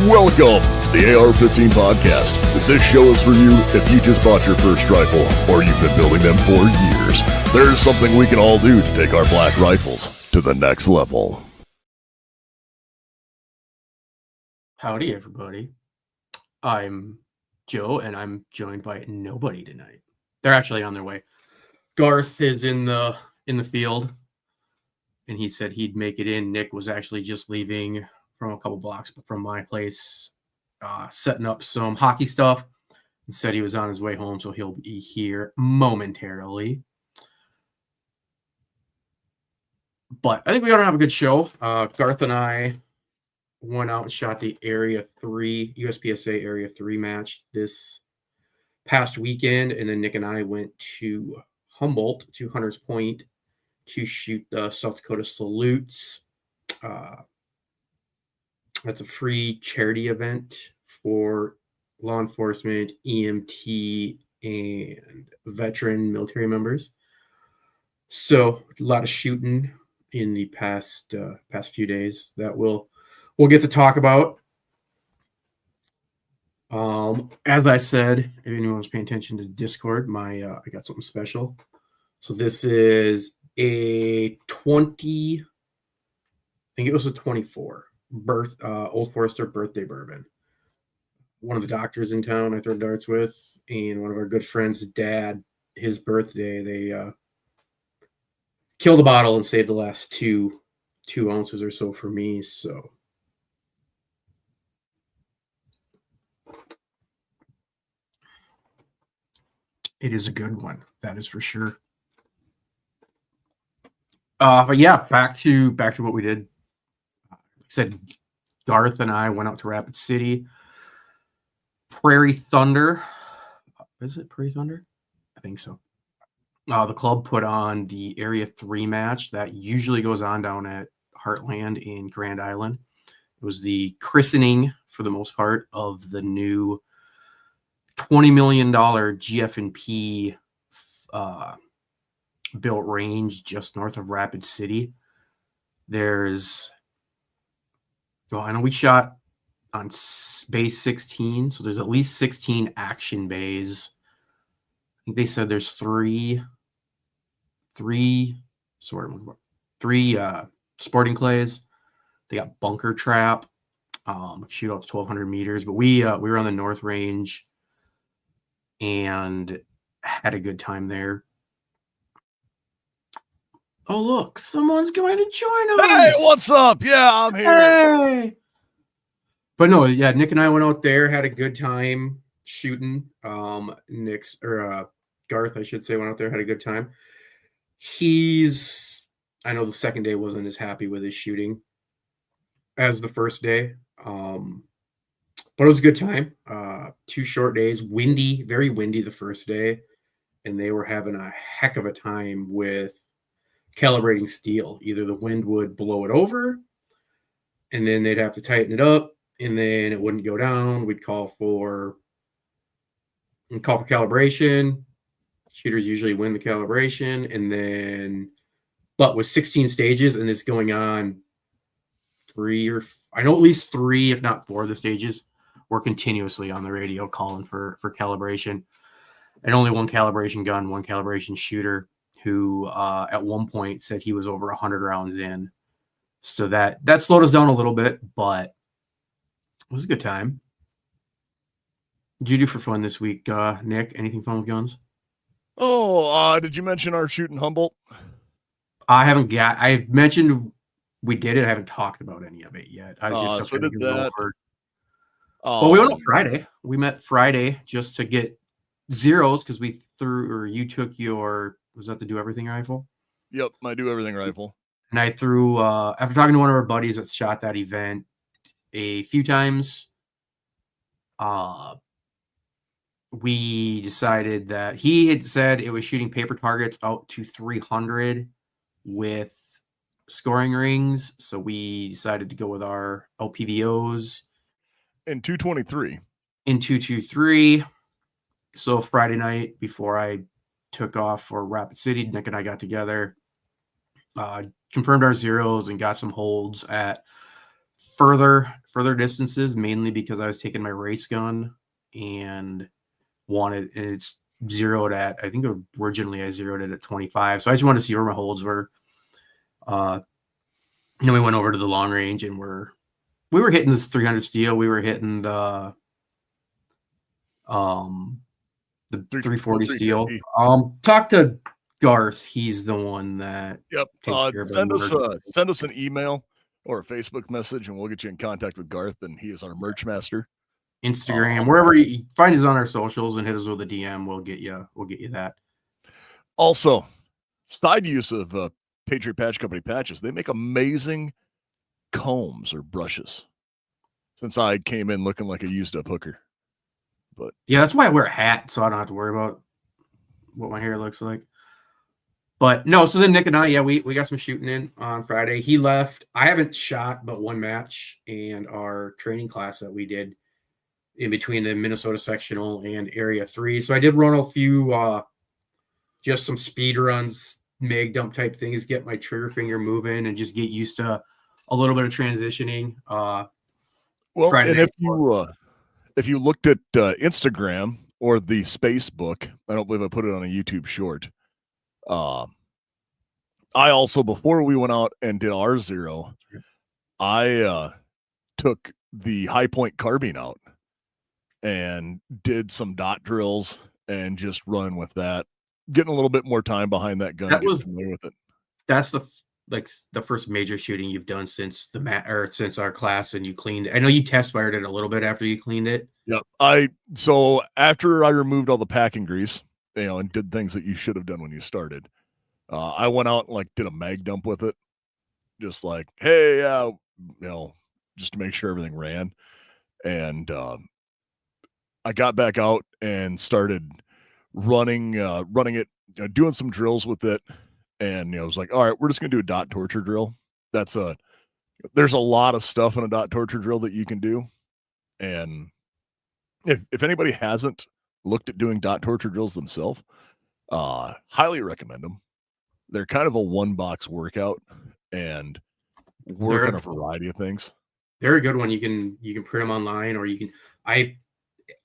Welcome to the AR-15 podcast. This show is for you if you just bought your first rifle or you've been building them for years. There's something we can all do to take our black rifles to the next level. Howdy, everybody. I'm Joe, and I'm joined by nobody tonight. They're actually on their way. Garth is in the field, and he said he'd make it in. Nick was actually just leaving from a couple blocks from my place, setting up some hockey stuff, and said he was on his way home, so he'll be here momentarily. But I think we're going to have a good show. Garth and I went out and shot the Area 3, USPSA Area 3 match this past weekend, and then Nick and I went to Humboldt, to Hunters Point, to shoot the South Dakota Salutes. That's a free charity event for law enforcement, EMT, and veteran military members. So a lot of shooting in the past few days that we'll get to talk about. As I said, if anyone was paying attention to Discord, I got something special. So this is a 20, I think it was a 24 Old Forester birthday bourbon. One of the doctors in town I throw darts with, and one of our good friends' dad, his birthday, they killed a bottle and saved the last two ounces or so for me. So it is a good one, that is for sure. But yeah, back to what we did. Said Garth and I went out to Rapid City. Prairie Thunder. Is it Prairie Thunder? I think so. The club put on the Area 3 match that usually goes on down at Heartland in Grand Island. It was the christening, for the most part, of the new $20 million GF&P built range just north of Rapid City. I know we shot on base 16, so there's at least 16 action bays. I think they said there's three sporting clays. They got bunker trap, shoot up to 1,200 meters. But we were on the North Range and had a good time there. Oh, look, someone's going to join us. Hey, what's up? Yeah, I'm here. Hey. But no, yeah, Nick and I went out there, had a good time shooting. Garth, I should say, went out there, had a good time. I know the second day wasn't as happy with his shooting as the first day. But it was a good time. 2 short days, windy, very windy the first day. And they were having a heck of a time with calibrating steel. Either the wind would blow it over, and then they'd have to tighten it up, and then it wouldn't go down. We'd call for calibration. Shooters usually win the calibration, but with 16 stages, and it's going on I know at least 3, if not 4 of the stages, we're continuously on the radio calling for calibration. And only one calibration gun, one calibration shooter, who at one point said he was over 100 rounds in. So that slowed us down a little bit, but it was a good time. What did you do for fun this week, Nick? Anything fun with guns? Oh, did you mention our shooting Humboldt? I mentioned we did it. I haven't talked about any of it yet. I was just so did that. Well, we went on Friday. We met Friday just to get zeros because you took your, was that the Do Everything rifle? Yep, my Do Everything rifle. And I threw, after talking to one of our buddies that shot that event a few times, we decided that he had said it was shooting paper targets out to 300 with scoring rings. So we decided to go with our LPVOs. In 223. In 223. So Friday night, before I took off for Rapid City, Nick and I got together, confirmed our zeros, and got some holds at further distances, mainly because I was taking my race gun and it's zeroed at, I think originally I zeroed it at 25. So I just wanted to see where my holds were. Then we went over to the long range and we were hitting this 300 steel. We were hitting the 340 steel. Talk to Garth. He's the one that takes care of send us an email or a Facebook message, and we'll get you in contact with Garth, and he is our merch master. Instagram, wherever you find us on our socials and hit us with a DM, we'll get you that. Also, side use of Patriot Patch Company patches. They make amazing combs or brushes. Since I came in looking like a used up hooker. But yeah, that's why I wear a hat, so I don't have to worry about what my hair looks like. But no, so then Nick and I, we got some shooting in on Friday. He left. I haven't shot but one match, and our training class that we did in between the Minnesota sectional and Area 3. So I did run a few just some speed runs, mag dump type things, get my trigger finger moving and just get used to a little bit of transitioning. Well, and if you looked at Instagram or the Space book, I don't believe I put it on a YouTube short. I also, before we went out and did R0, I took the high point carbine out and did some dot drills and just run with that, getting a little bit more time behind that gun. Familiar with it. That's the first major shooting you've done since since our class, and you cleaned it. I know you test fired it a little bit after you cleaned it. Yep. So after I removed all the packing grease, and did things that you should have done when you started, I went out and did a mag dump with it, just like, hey, just to make sure everything ran. And I got back out and started running it, doing some drills with it. And, I was like, all right, we're just going to do a dot torture drill. There's a lot of stuff in a dot torture drill that you can do. And if anybody hasn't looked at doing dot torture drills themselves, highly recommend them. They're kind of a one box workout and work on a variety of things. They're a good one. You can print them online, or you can, I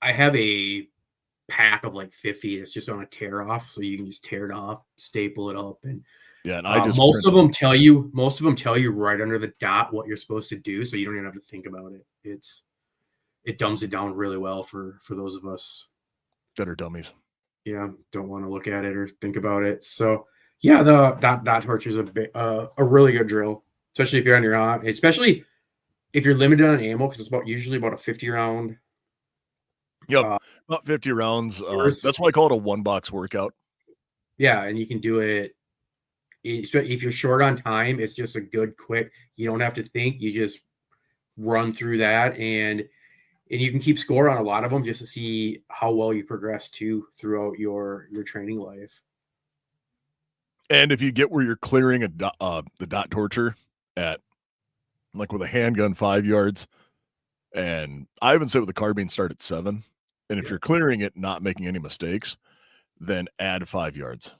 have a pack of 50. It's just on a tear off, so you can just tear it off, staple it up, and and most of them tell you right under the dot what you're supposed to do, so you don't even have to think about it. It dumbs it down really well for those of us that are dummies. Yeah, don't want to look at it or think about it. So yeah, the dot torture is a really good drill, especially if you're on your own, especially if you're limited on ammo, because it's usually about a 50 round. Yep, about 50 rounds. That's why I call it a one box workout. Yeah, and you can do it if you're short on time. It's just a good quick. You don't have to think. You just run through that, and you can keep score on a lot of them just to see how well you progress throughout your training life. And if you get where you're clearing the dot torture at with a handgun 5 yards, and I even said with the carbine start at 7. And if you're clearing it, not making any mistakes, then add 5 yards.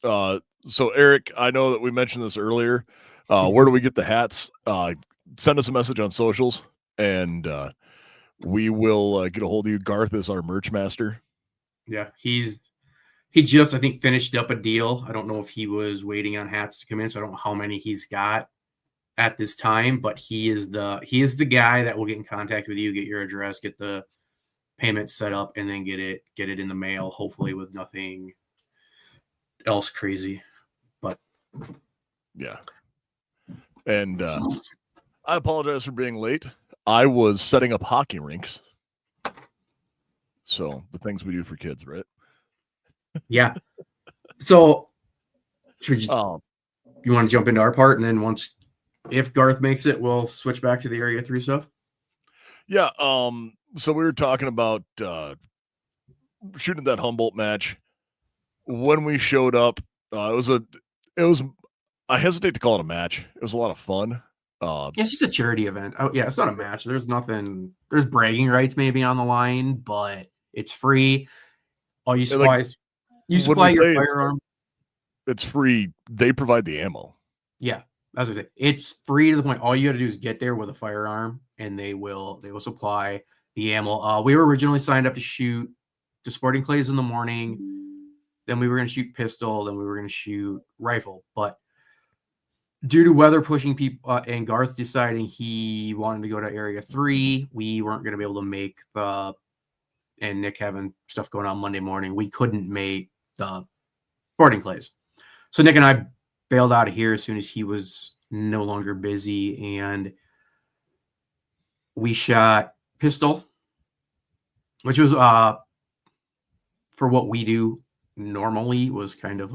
So Eric, I know that we mentioned this earlier. Where do we get the hats? Send us a message on socials, and we will get a hold of you. Garth is our merch master. Yeah, he just, I think, finished up a deal. I don't know if he was waiting on hats to come in, so I don't know how many he's got at this time, but he is the guy that will get in contact with you, get your address, get the payment set up, and then get it in the mail, hopefully with nothing else crazy. But yeah. And I apologize for being late. I was setting up hockey rinks. So the things we do for kids, right? Yeah. So you want to jump into our part, and then if Garth makes it, we'll switch back to the Area 3 stuff? Yeah. So we were talking about shooting that Humboldt match. When we showed up, it was I hesitate to call it a match. It was a lot of fun. It's just a charity event. Oh, yeah, it's not a match. There's bragging rights maybe on the line, but it's free. All you supply your firearm. It's free. They provide the ammo. Yeah. as I said, it's free to the point. All you got to do is get there with a firearm, and they will supply the ammo. We were originally signed up to shoot the sporting clays in the morning. Then we were going to shoot pistol. Then we were going to shoot rifle. But due to weather pushing people and Garth deciding he wanted to go to Area 3, we weren't going to be able to make and Nick having stuff going on Monday morning, we couldn't make the sporting clays. So Nick and I bailed out of here as soon as he was no longer busy, and we shot pistol, which was for what we do normally was kind of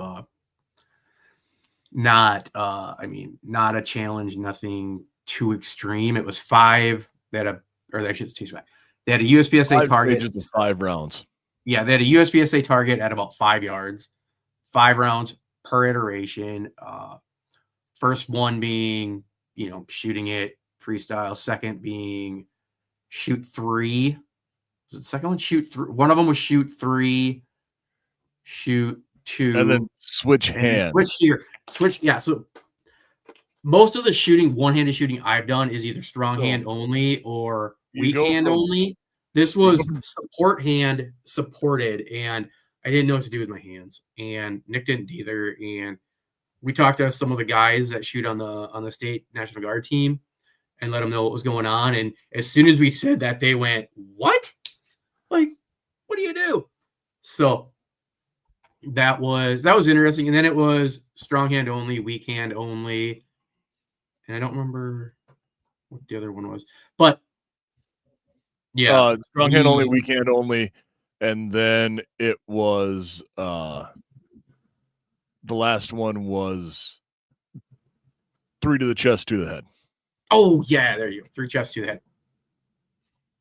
not a challenge, nothing too extreme. It was 5 that I should say they had a USPSA target. Of 5 rounds. Yeah, they had a USPSA target at about 5 yards, 5 rounds per iteration. First one being, shooting it freestyle. Second being shoot 3. Was it the second one? Shoot 3. One of them was shoot 3, shoot 2, and then switch hand. Switch. Yeah. So most of the one-handed shooting I've done is either strong hand only or weak hand only. This was support hand supported, and I didn't know what to do with my hands, and Nick didn't either. And we talked to some of the guys that shoot on the state National Guard team and let them know what was going on. And as soon as we said that, they went, "What? Like, what do you do?" So that was interesting. And then it was strong hand only, weak hand only, and I don't remember what the other one was, but yeah, strong hand only, weak hand only, and then it was the last one was 3 to the chest, 2 to the head. Oh yeah, there you go, 3 chest, 2 to the head.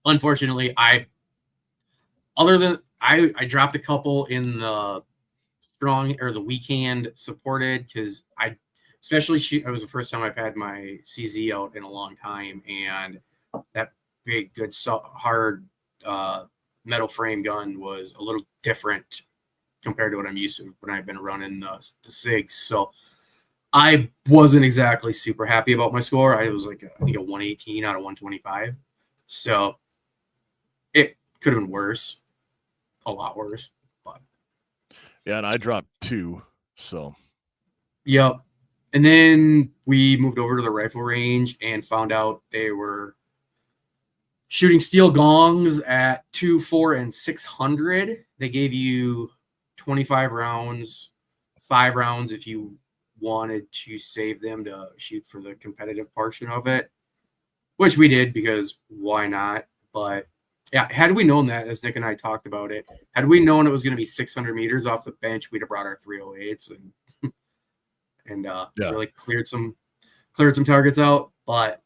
Unfortunately, I dropped a couple in the strong or the weak hand supported because it was the first time I've had my CZ out in a long time, and that big, good, hard metal frame gun was a little different compared to what I'm used to when I've been running the SIGs. So I wasn't exactly super happy about my score. I was I think a 118 out of 125. So it could have been worse, a lot worse. But yeah, and I dropped 2. So yep. And then we moved over to the rifle range and found out they were shooting steel gongs at 2, 4, and 600. They gave you 25 rounds, 5 rounds if you wanted to save them to shoot for the competitive portion of it, which we did because why not? But yeah, had we known that, as Nick and I talked about it, had we known it was going to be 600 meters off the bench, we'd have brought our 308s and really cleared some targets out. But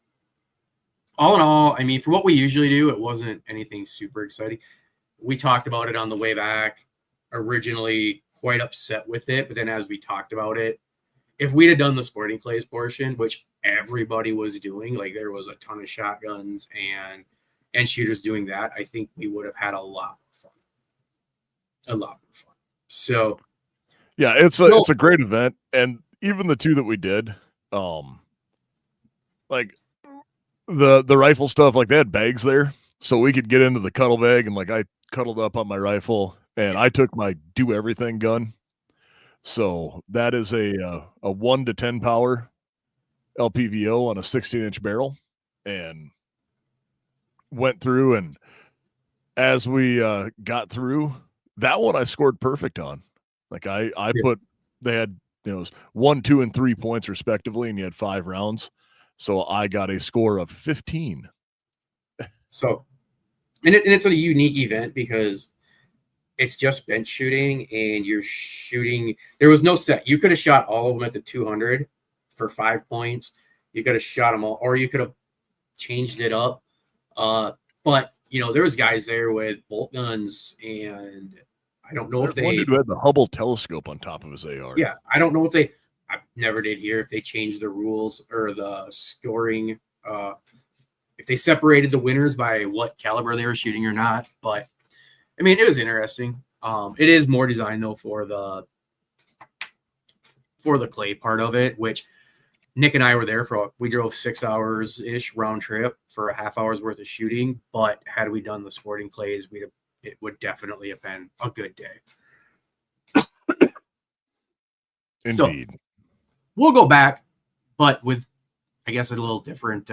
all in all, I mean, for what we usually do, it wasn't anything super exciting. We talked about it on the way back, originally quite upset with it. But then as we talked about it, if we'd have done the sporting clays portion, which everybody was doing, like there was a ton of shotguns and shooters doing that, I think we would have had a lot more fun. So yeah, it's a great event. And even the 2 that we did, like the rifle stuff, like they had bags there, so we could get into the cuddle bag, and like I cuddled up on my rifle, and I took my do everything gun. So that is a 1 to 10 power LPVO on a 16-inch barrel, and went through. And as we got through that one, I scored perfect on. Like they had, it was 1, 2, and 3 points respectively, and you had 5 rounds. So I got a score of 15. So, and it's a unique event because it's just bench shooting, and you're shooting. There was no set. You could have shot all of them at the 200 for 5 points. You could have shot them all, or you could have changed it up. But there was guys there with bolt guns, and I don't know if they. One dude who had the Hubble telescope on top of his AR. Yeah, I don't know if they. I never did hear if they changed the rules or the scoring. If they separated the winners by what caliber they were shooting or not, but I mean, it was interesting. It is more designed though for the clay part of it, which Nick and I were there we drove 6 hours ish round trip for a half hour's worth of shooting. But had we done the sporting clays, it would definitely have been a good day. Indeed. So, we'll go back, but with, I guess, a little different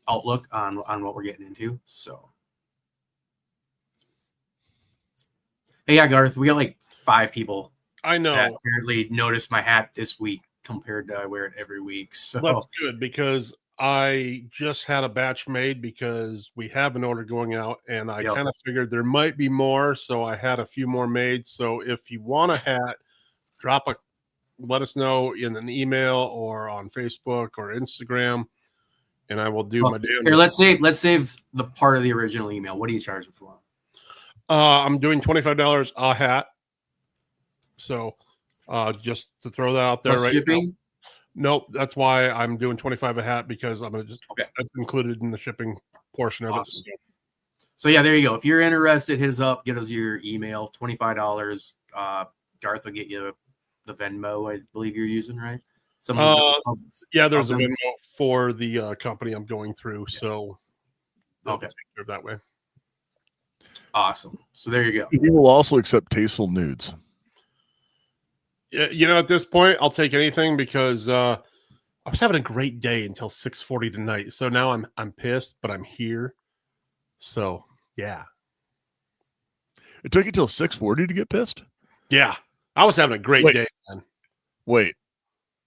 outlook on what we're getting into. So, hey, yeah, Garth, we got like 5 people. I know. That apparently noticed my hat this week compared to I wear it every week. So that's good because I just had a batch made because we have an order going out, and I kind of figured there might be more, so I had a few more made. So if you want a hat, let us know in an email or on Facebook or Instagram, and I will do my damn. Here, let's save the part of the original email. What are you charging for? I'm doing $25 a hat. So just to throw that out there, Plus right? Shipping? Nope, that's why I'm doing $25 a hat, because I'm gonna that's included in the shipping portion of it. So yeah, there you go. If you're interested, hit us up, get us your email, $25. Garth will get you the Venmo, I believe you're using, right? Yeah, there's a Venmo for the company I'm going through, so okay, take care of that way. Awesome. So there you go. He will also accept tasteful nudes. Yeah, at this point, I'll take anything because I was having a great day until 6:40 tonight. So now I'm pissed, but I'm here. So yeah, it took you till 6:40 to get pissed. Yeah, I was having a great day, man. Wait.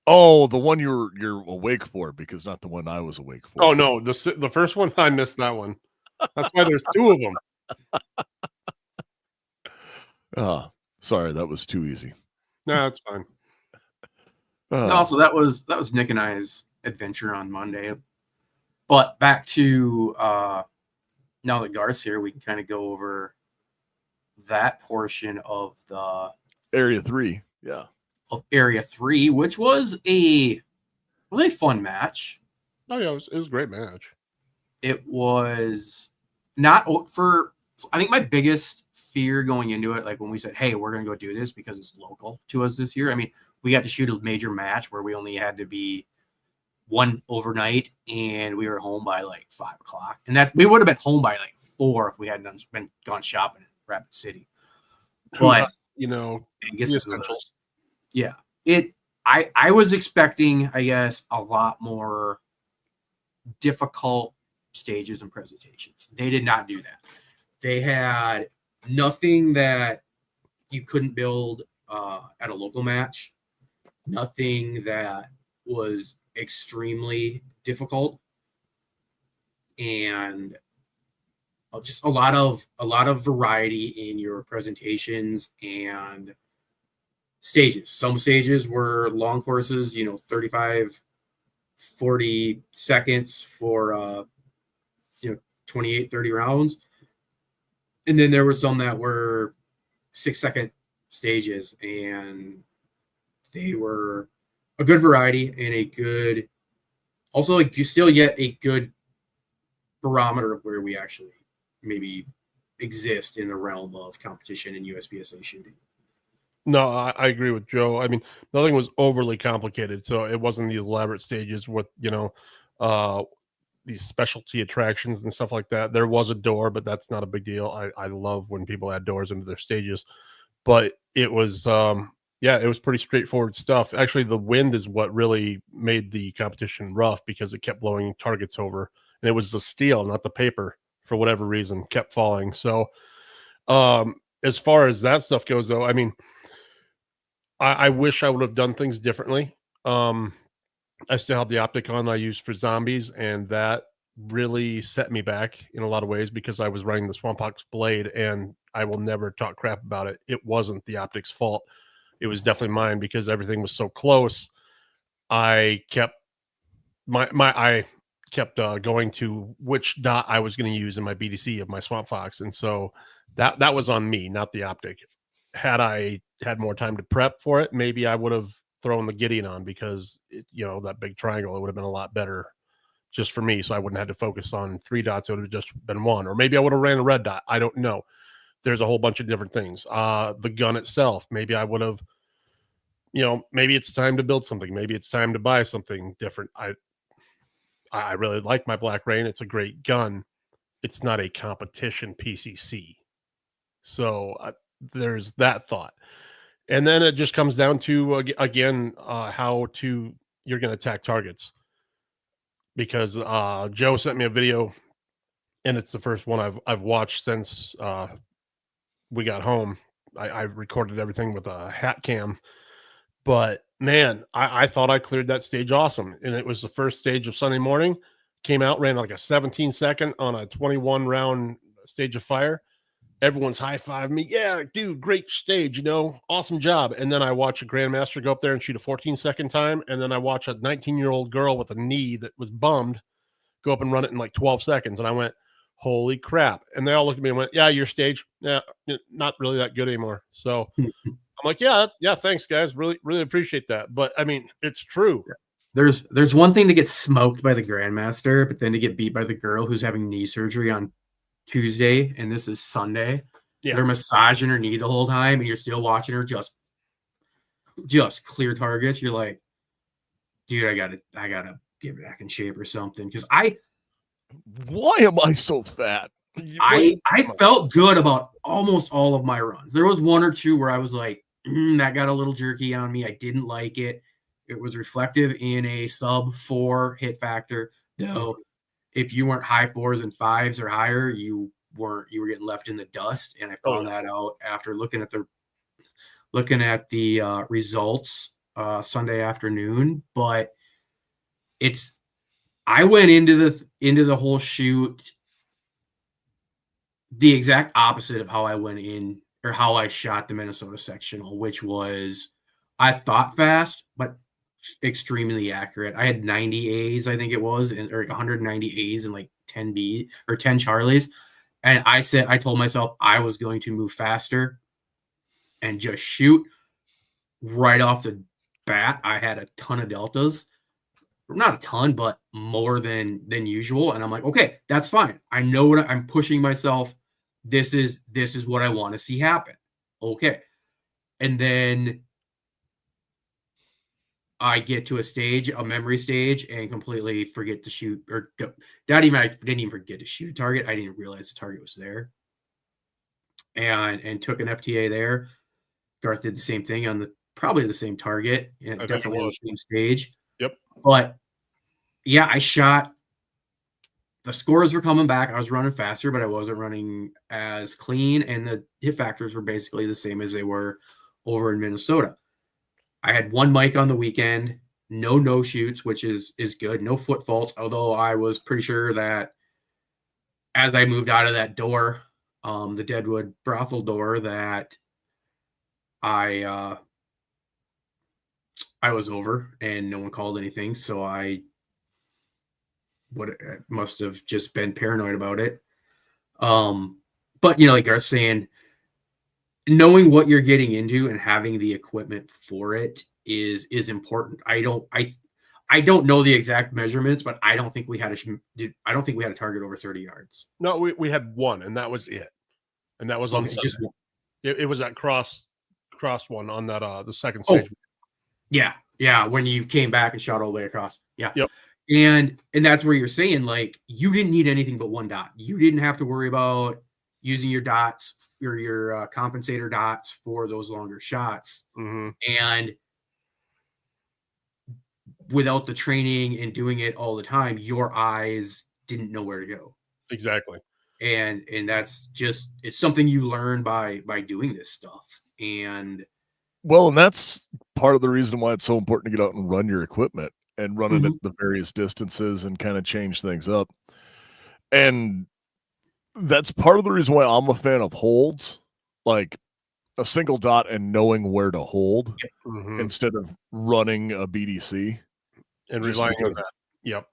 Oh, the one you're awake for, because not the one I was awake for. Oh no, the first one, I missed that one. That's why there's 2 of them. Sorry, that was too easy. No, that's fine. So that was Nick and I's adventure on Monday. But back to now that Garth's here, we can kind of go over that portion of the Area 3. Yeah. Of Area 3, which was a fun match. Oh yeah, it was a great match. It was not for. I think my biggest fear going into it, like when we said, "Hey, we're going to go do this because it's local to us this year." I mean, we got to shoot a major match where we only had to be one overnight, and we were home by like 5 o'clock, and we would have been home by like 4 if we hadn't gone shopping in Rapid City. But essentials. Yeah, I was expecting, I guess, a lot more difficult stages and presentations. They did not do that. They had nothing that you couldn't build at a local match. Nothing that was extremely difficult, and just a lot of variety in your presentations and stages. Some stages were long courses, 35, 40 seconds for 28, 30 rounds. And then there were some that were 6-second stages, and they were a good variety and a good, also you still get a good barometer of where we actually maybe exist in the realm of competition in USPSA shooting. No, I agree with Joe. I mean, nothing was overly complicated, so it wasn't these elaborate stages with these specialty attractions and stuff like that. There was a door, but that's not a big deal. I love when people add doors into their stages, but it was it was pretty straightforward stuff. Actually, the wind is what really made the competition rough because it kept blowing targets over, and it was the steel, not the paper, for whatever reason, kept falling. So as far as that stuff goes, though, I mean, I wish I would have done things differently. I still have the optic on I used for zombies, and that really set me back in a lot of ways because I was running the Swampbox blade, and I will never talk crap about it. It wasn't the optic's fault. It was definitely mine because everything was so close. I kept I kept going to which dot I was going to use in my BDC of my Swampbox, and so that was on me, not the optic. Had I had more time to prep for it, maybe I would have thrown the Gideon on because that big triangle, it would have been a lot better just for me, so I wouldn't have to focus on 3 dots. It would have just been 1, or maybe I would have ran a red dot. I don't know. There's a whole bunch of different things. The gun itself, maybe I would have maybe it's time to build something. Maybe it's time to buy something different. I really like my Black Rain. It's a great gun. It's not a competition PCC. So there's that thought. And then it just comes down to, again, how you're going to attack targets. Because Joe sent me a video, and it's the first one I've watched since we got home. I recorded everything with a hat cam. But man, I thought I cleared that stage awesome. And it was the first stage of Sunday morning. Came out, ran like a 17-second on a 21-round stage of fire. Everyone's high-fiving me. Yeah, dude, great stage, awesome job. And then I watch a grandmaster go up there and shoot a 14-second time. And then I watch a 19-year-old girl with a knee that was bummed go up and run it in like 12 seconds. And I went, holy crap. And they all looked at me and went, yeah, your stage, yeah, not really that good anymore. So I'm like, yeah, thanks, guys. Really, really appreciate that. But I mean, it's true. There's one thing to get smoked by the grandmaster, but then to get beat by the girl who's having knee surgery on Tuesday, and this is Sunday. Yeah. They're massaging her knee the whole time, and you're still watching her just clear targets. You're like, dude, I gotta get back in shape or something. Because why am I so fat? I felt good about almost all of my runs. There was one or two where I was like, that got a little jerky on me. I didn't like it. It was reflective in a sub 4 hit factor, though. If you weren't high 4s and 5s or higher, you were getting left in the dust. And I found that out after looking at the results Sunday afternoon. But I went into the whole shoot the exact opposite of how I went in or how I shot the Minnesota sectional, which was I thought fast, but extremely accurate. I had 90 A's, I think it was, or 190 A's and like 10 B or 10 Charlies. And I told myself I was going to move faster and just shoot right off the bat. I had a ton of deltas, not a ton, but more than usual. And I'm like, okay, that's fine. I know what I'm pushing myself. This is what I want to see happen. Okay. And then I get to a memory stage, and completely forget to shoot, or I didn't even forget to shoot a target. I didn't realize the target was there, and took an FTA there. Garth did the same thing on probably the same target, and definitely on the same stage. Yep. But yeah, I shot. The scores were coming back. I was running faster, but I wasn't running as clean, and the hit factors were basically the same as they were over in Minnesota. I had one mic on the weekend, no shoots, which is good. No foot faults, although I was pretty sure that as I moved out of that door, the Deadwood brothel door, that I was over and no one called anything. So I must have just been paranoid about it. But like Garth's saying, knowing what you're getting into and having the equipment for it is important. I don't know the exact measurements, but I don't think we had a target over 30 yards. No, we had one, and that was it. And that was on just one. It was that cross one on that the second stage. Yeah. When you came back and shot all the way across. Yeah. Yep. And that's where you're saying, like, you didn't need anything but one dot. You didn't have to worry about using your dots or your compensator dots for those longer shots. Mm-hmm. And without the training and doing it all the time, your eyes didn't know where to go. Exactly. And that's just, it's something you learn by doing this stuff. And that's part of the reason why it's so important to get out and run your equipment and run it at the various distances and kind of change things up. And that's part of the reason why I'm a fan of holds, like a single dot and knowing where to hold instead of running a BDC and relying on that. Yep.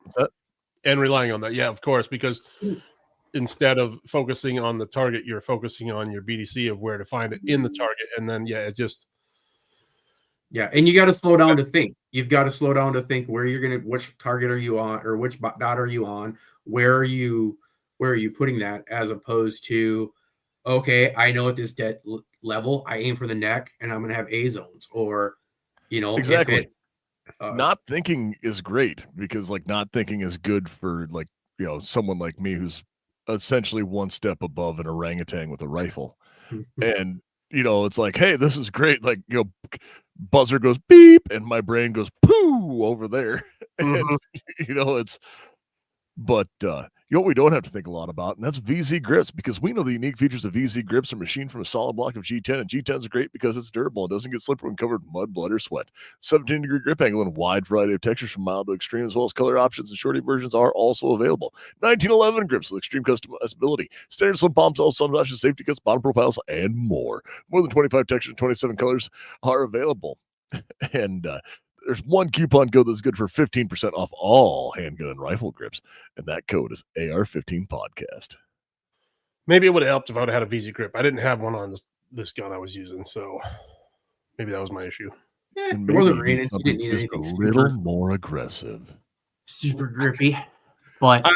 And relying on that. Yeah, of course, because instead of focusing on the target, you're focusing on your BDC of where to find it in the target. And then, it just. Yeah. And you got to slow down to think. You've got to slow down to think where which target are you on, or which dot are you on? Where are you putting that, as opposed to, okay, I know at this dead level, I aim for the neck and I'm going to have A zones, or, You know, Exactly. Not thinking is great because like not thinking is good for like, you know, someone like me who's essentially one step above an orangutan with a rifle. And you know, it's like, hey, this is great. Like, you know, buzzer goes beep and my brain goes poo over there. And you know, it's but you know what we don't have to think a lot about, and that's VZ grips, because we know the unique features of VZ grips are machined from a solid block of G10, and G10 is great because it's durable and doesn't get slippery when covered in mud, blood, or sweat. 17-degree grip angle and a wide variety of textures from mild to extreme, as well as color options and shorty versions are also available. 1911 grips with extreme customizability, standard slim palm cells, sun notches, safety cuts, bottom profiles, and more. More than 25 textures and 27 colors are available. And there's one coupon code that's good for 15% off all handgun and rifle grips, and that code is AR-15 podcast. Maybe it would have helped if I would have had a VZ grip. I didn't have one on this gun I was using, so maybe that was my issue. Yeah, it wasn't raining. You didn't need just anything a little more aggressive, super grippy. But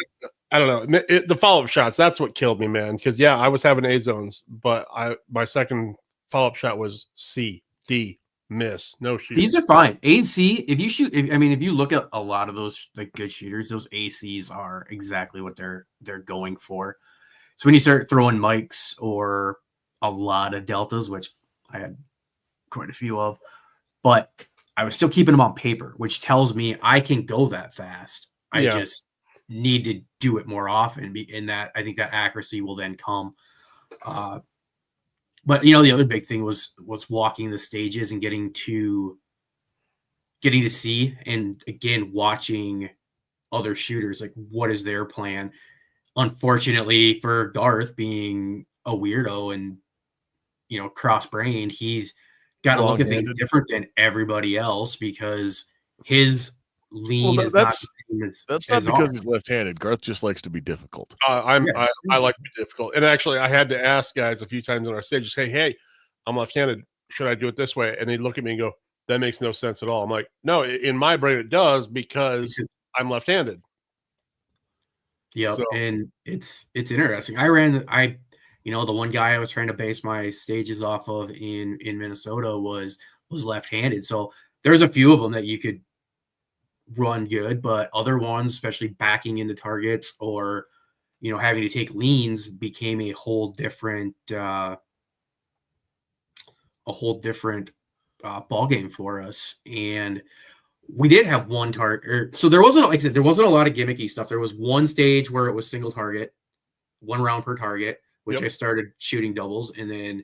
I don't know. The follow-up shots, that's what killed me, man. Because, yeah, I was having A zones, but my second follow-up shot was C, D, miss, no shoot. C's are fine. AC, if you shoot, if you look at a lot of those like good shooters, those ACs are exactly what they're going for. So when you start throwing mics or a lot of deltas, which I had quite a few of, but I was still keeping them on paper, which tells me I can go that fast. I just need to do it more often. In that, I think that accuracy will then come. But you know, the other big thing was walking the stages and getting to see, and again, watching other shooters, like what is their plan. Unfortunately for Garth, being a weirdo and, you know, cross-brained, he's got to look at things different than everybody else because his lean is not the same as that's not because he's left-handed. Garth just likes to be difficult. I like to be difficult. And actually, I had to ask guys a few times on our stage, hey, I'm left-handed. Should I do it this way? And they look at me and go, that makes no sense at all. I'm like, no, in my brain it does because I'm left-handed. Yep, so. And it's interesting. You know, the one guy I was trying to base my stages off of in Minnesota was left-handed. So there's a few of them that you could run good, but other ones, especially backing into targets or, you know, having to take leans, became a whole different ball game for us. And we did have one target, so there wasn't, like I said, there wasn't a lot of gimmicky stuff. There was one stage where it was single target, 1 round per target, which I started shooting doubles, and then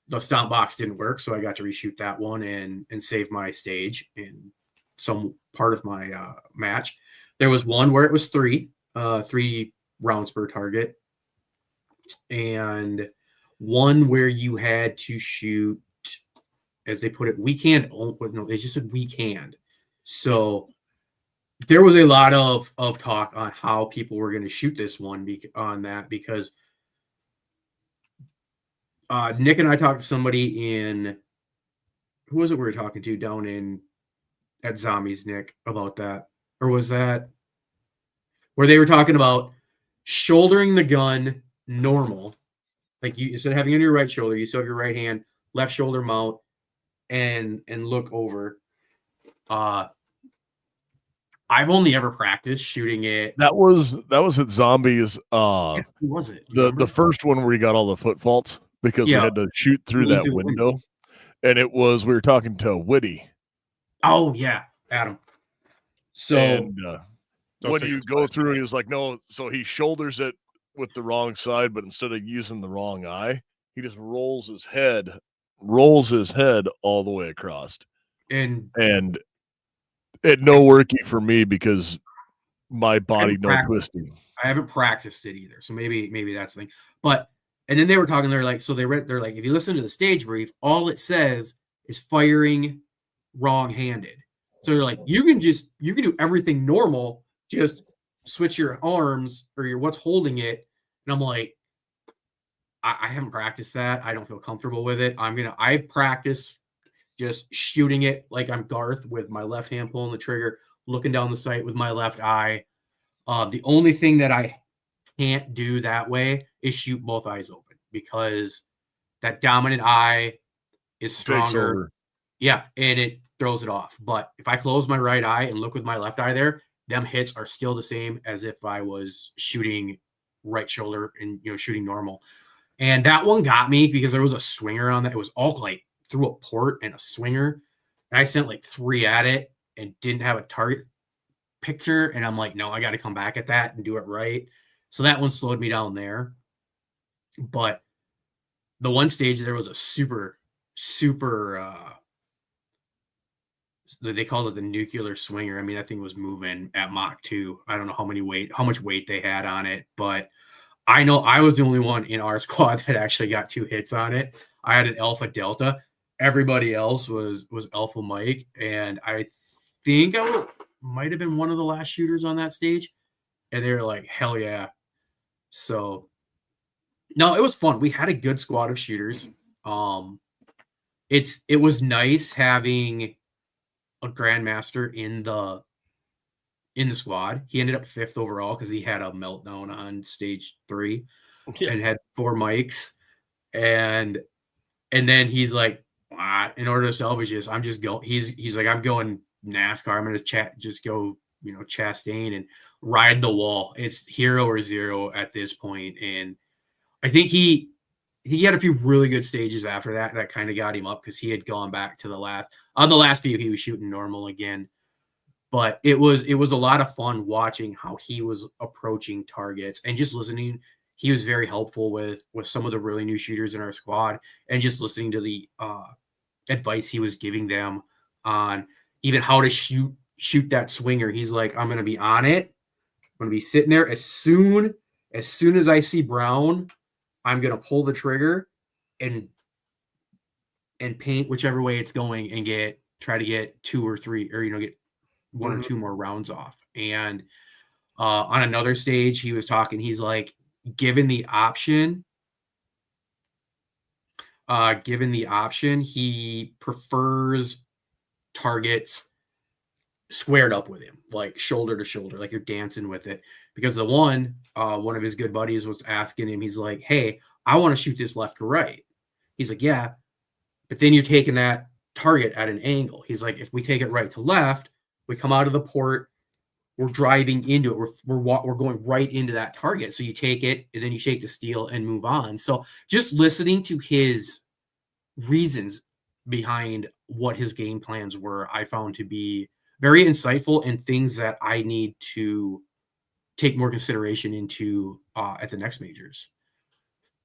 the stomp box didn't work, so I got to reshoot that one and save my stage and some part of my match. There was one where it was 3 rounds per target, and one where you had to shoot, as they put it, weak hand. No, they just said weak hand. So there was a lot of talk on how people were going to shoot this one on that, because Nick and I talked to somebody in, who was it we were talking to down at Zombies, Nick, about that? Or was that where they were talking about shouldering the gun normal, like you, instead of having it on your right shoulder, you still have your right hand, left shoulder mount, and look over. I've only ever practiced shooting it. That was at Zombies. Who was it? The first one where you got all the foot faults because we had to shoot through that window. And it was, we were talking to Whitty. Oh yeah, Adam. So and, when you go through, he was like, no, so he shoulders it with the wrong side, but instead of using the wrong eye, he just rolls his head all the way across. And it no worky for me because my body no twisting. I haven't practiced it either, so maybe that's the thing. But and then they were talking. They're like, if you listen to the stage brief, all it says is firing wrong-handed. So they're like, you can do everything normal, just switch your arms or your what's holding it. And I'm like, I haven't practiced that. I don't feel comfortable with it. I practice just shooting it like I'm Garth, with my left hand pulling the trigger, looking down the sight with my left eye. The only thing that I can't do that way is shoot both eyes open, because that dominant eye is stronger. Yeah, and throws it off. But if I close my right eye and look with my left eye there, them hits are still the same as if I was shooting right shoulder and, shooting normal. And that one got me because there was a swinger on that. It was all like through a port and a swinger. And I sent like 3 at it and didn't have a target picture. And I'm like, no, I got to come back at that and do it right. So that one slowed me down there. But the one stage there was a super they called it the nuclear swinger. I mean, that thing was moving at Mach 2. I don't know how much weight they had on it, but I know I was the only one in our squad that actually got 2 hits on it. I had an Alpha Delta. Everybody else was Alpha Mike, and I think I might have been one of the last shooters on that stage. And they were like, hell yeah. So no, it was fun. We had a good squad of shooters. It was nice having a grandmaster in the squad. He ended up 5th overall because he had a meltdown on stage 3 and had 4 mics. And then he's like, in order to salvage this, I'm just going. He's like, I'm going NASCAR. I'm going to just go, Chastain and ride the wall. It's hero or zero at this point. And I think he had a few really good stages after that kind of got him up because he had gone back to the last few he was shooting normal again. But it was a lot of fun watching how he was approaching targets and just listening. He was very helpful with some of the really new shooters in our squad and just listening to the advice he was giving them on even how to shoot that swinger. He's like, I'm going to be on it. I'm going to be sitting there as soon as I see brown, I'm going to pull the trigger and paint whichever way it's going and try to get 2 or 3 or, get 1 or 2 more rounds off. And on another stage, he was talking, he's like, given the option, he prefers targets squared up with him, like shoulder to shoulder, like you're dancing with it. Because one of his good buddies was asking him, he's like, hey, I want to shoot this left to right. He's like, yeah, but then you're taking that target at an angle. He's like, if we take it right to left, we come out of the port, we're driving into it. We're going right into that target. So you take it and then you shake the steel and move on. So just listening to his reasons behind what his game plans were, I found to be very insightful and things that I need to take more consideration into at the next majors.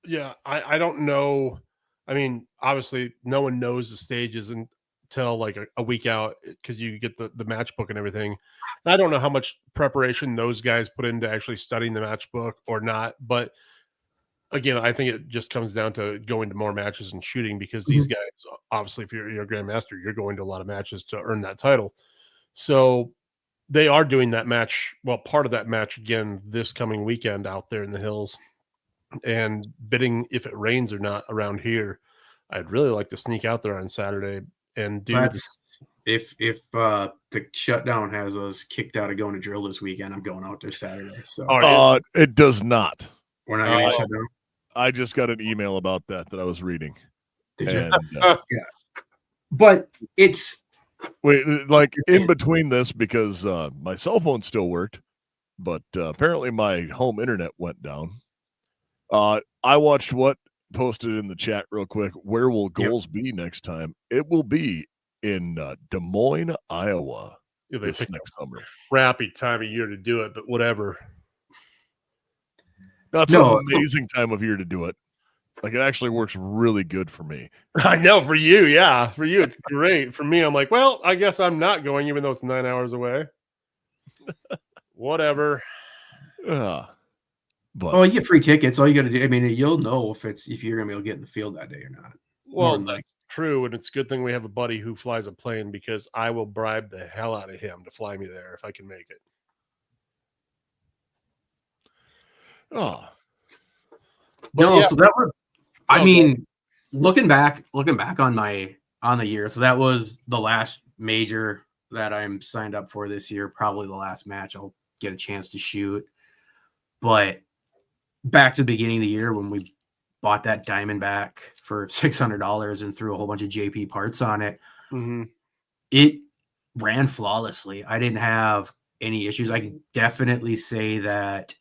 Yeah, I don't know. I mean, obviously, no one knows the stages until like a week out because you get the match book and everything. And I don't know how much preparation those guys put into actually studying the match book or not. But again, I think it just comes down to going to more matches and shooting because these guys, obviously, if you're a grandmaster, you're going to a lot of matches to earn that title. So they are doing that match. Well, part of that match again this coming weekend out there in the hills. And bidding if it rains or not around here. I'd really like to sneak out there on Saturday and do if the shutdown has us kicked out of going to drill this weekend, I'm going out there Saturday. So it does not. We're not going to shut down. I just got an email about that I was reading. Did you? Yeah. But it's like in between this because my cell phone still worked, but apparently my home internet went down. I watched what posted in the chat real quick. Where will goals be next time? It will be in Des Moines, Iowa. This next summer. Crappy time of year to do it, but whatever. That's an amazing time of year to do it. Like it actually works really good for me. I know for you, yeah. For you, it's great. For me, I'm like, well, I guess I'm not going, even though it's 9 hours away. Whatever. But you get free tickets. All you got to do, I mean, you'll know if you're gonna be able to get in the field that day or not. Well, that's true, and it's a good thing we have a buddy who flies a plane because I will bribe the hell out of him to fly me there if I can make it. So that was. I mean, looking back on the year, so that was the last major that I'm signed up for this year. Probably the last match I'll get a chance to shoot, but. Back to the beginning of the year when we bought that Diamondback for $600 and threw a whole bunch of JP parts on it. Mm-hmm. it ran flawlessly. I didn't have any issues. I can definitely say that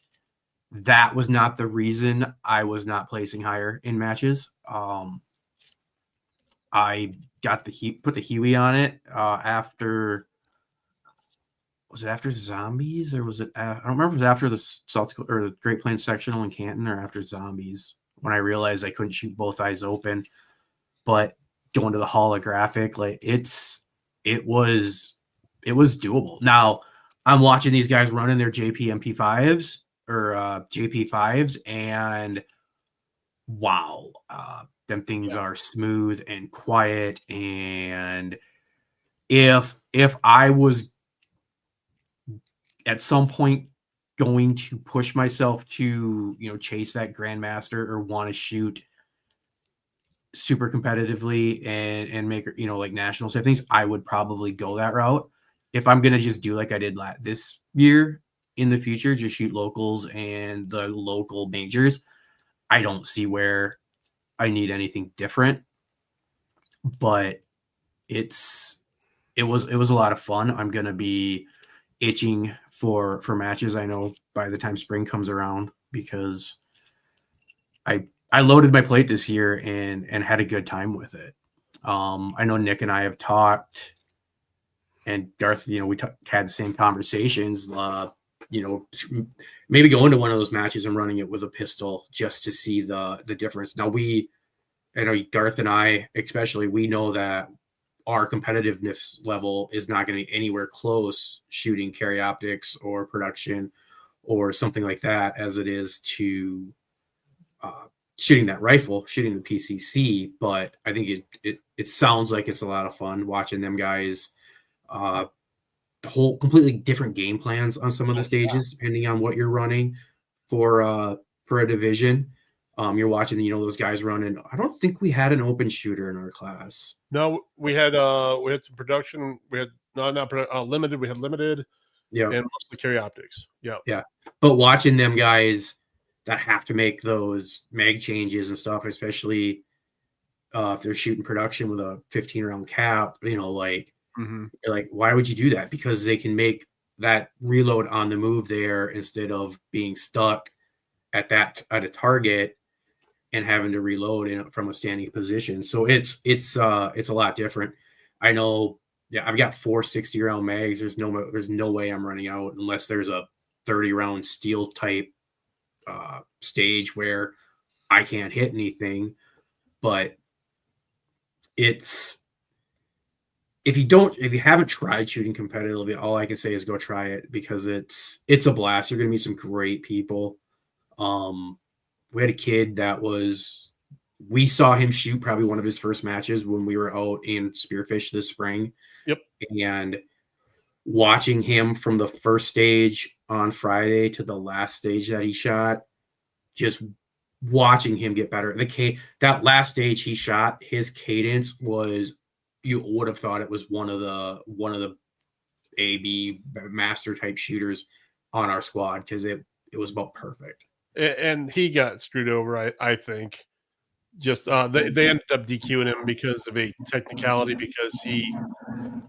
was not the reason I was not placing higher in matches. I got put the Huey on it after. Was it after Zombies or was it? I don't remember if it was after the South Dakota or the Great Plains sectional in Canton or after Zombies when I realized I couldn't shoot both eyes open. But going to the holographic, like it was doable. Now I'm watching these guys running their JP-MP5s or JP5s, and wow, them things are smooth and quiet. And if I was at some point going to push myself to, chase that grandmaster or want to shoot super competitively and make, like national type things, I would probably go that route. If I'm going to just do like I did this year in the future, just shoot locals and the local majors, I don't see where I need anything different. But it was a lot of fun. I'm going to be itching for matches, I know, by the time spring comes around, because I loaded my plate this year and had a good time with it. I know Nick and I have talked, and Garth, we had the same conversations, maybe go into one of those matches and running it with a pistol just to see the difference. Now I know Garth and I, especially, we know that our competitiveness level is not going to be anywhere close shooting carry optics or production or something like that as it is to shooting that rifle, shooting the PCC. But I think it sounds like it's a lot of fun watching them guys whole completely different game plans on some of the stages, depending on what you're running for a division. You're watching, those guys running. I don't think we had an open shooter in our class. No, we had some production. We had not limited. We had limited. Yeah, and mostly carry optics. Yeah. But watching them guys that have to make those mag changes and stuff, especially if they're shooting production with a 15 round cap, like why would you do that? Because they can make that reload on the move there instead of being stuck at a target and having to reload from a standing position. So it's a lot different. I know. Yeah, I've got 4 60-round mags. There's no way I'm running out unless there's a 30-round steel type stage where I can't hit anything. But if you haven't tried shooting competitively, all I can say is go try it, because it's a blast. You're going to meet some great people. We had a kid we saw him shoot probably one of his first matches when we were out in Spearfish this spring. Yep. And watching him from the first stage on Friday to the last stage that he shot, just watching him get better. That last stage he shot, his cadence was, you would have thought it was one of the AB master type shooters on our squad, because it was about perfect. And he got screwed over, I think. Just they ended up DQing him because of a technicality, because he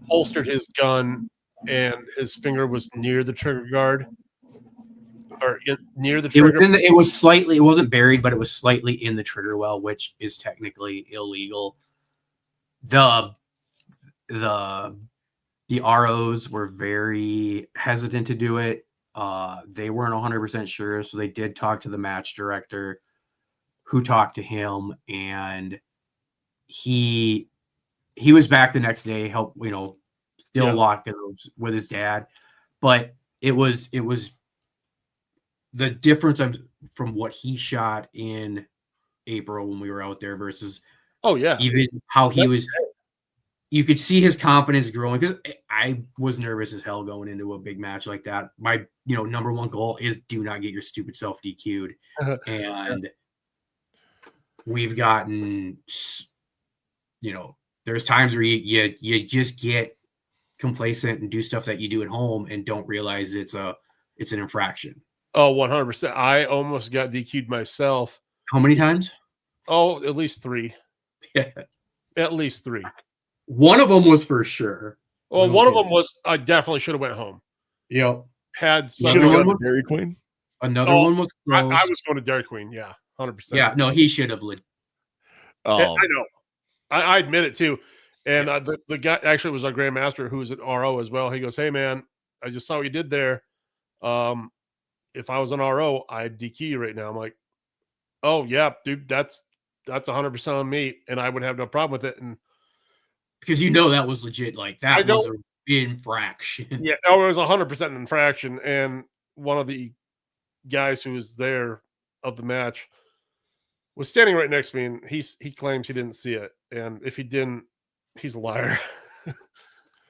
holstered his gun and his finger was near the trigger guard, or near the trigger. It was slightly. It wasn't buried, but it was slightly in the trigger well, which is technically illegal. The ROs were very hesitant to do it. They weren't 100% sure, so they did talk to the match director, who talked to him, and he was back the next day, still locked in with his dad. But it was the difference from what he shot in April when we were out there versus even how he was. You could see his confidence growing, because I was nervous as hell going into a big match like that. My number one goal is do not get your stupid self DQ'd, and we've gotten, there's times where you just get complacent and do stuff that you do at home and don't realize it's an infraction. Oh, 100%. I almost got DQ'd myself. How many times? Oh, at least 3. Yeah. At least 3. One of them was for sure. Well, one of them was I definitely should have went home. Yep. Had You some. should have Another gone one to Dairy Queen. Another one was I close. was going to Dairy Queen. Yeah, 100%. Yeah, no, he should have. I know. I admit it too. And the guy actually was our grandmaster, who was at RO as well. He goes, "Hey man, I just saw what you did there. If I was an RO, I'd DQ you right now." I'm like, "Oh yeah, dude, that's 100% on me, and I would have no problem with it." And because that was legit. Like that was an infraction. Yeah, it was 100% infraction. And one of the guys who was there of the match was standing right next to me, and he claims he didn't see it. And if he didn't, he's a liar.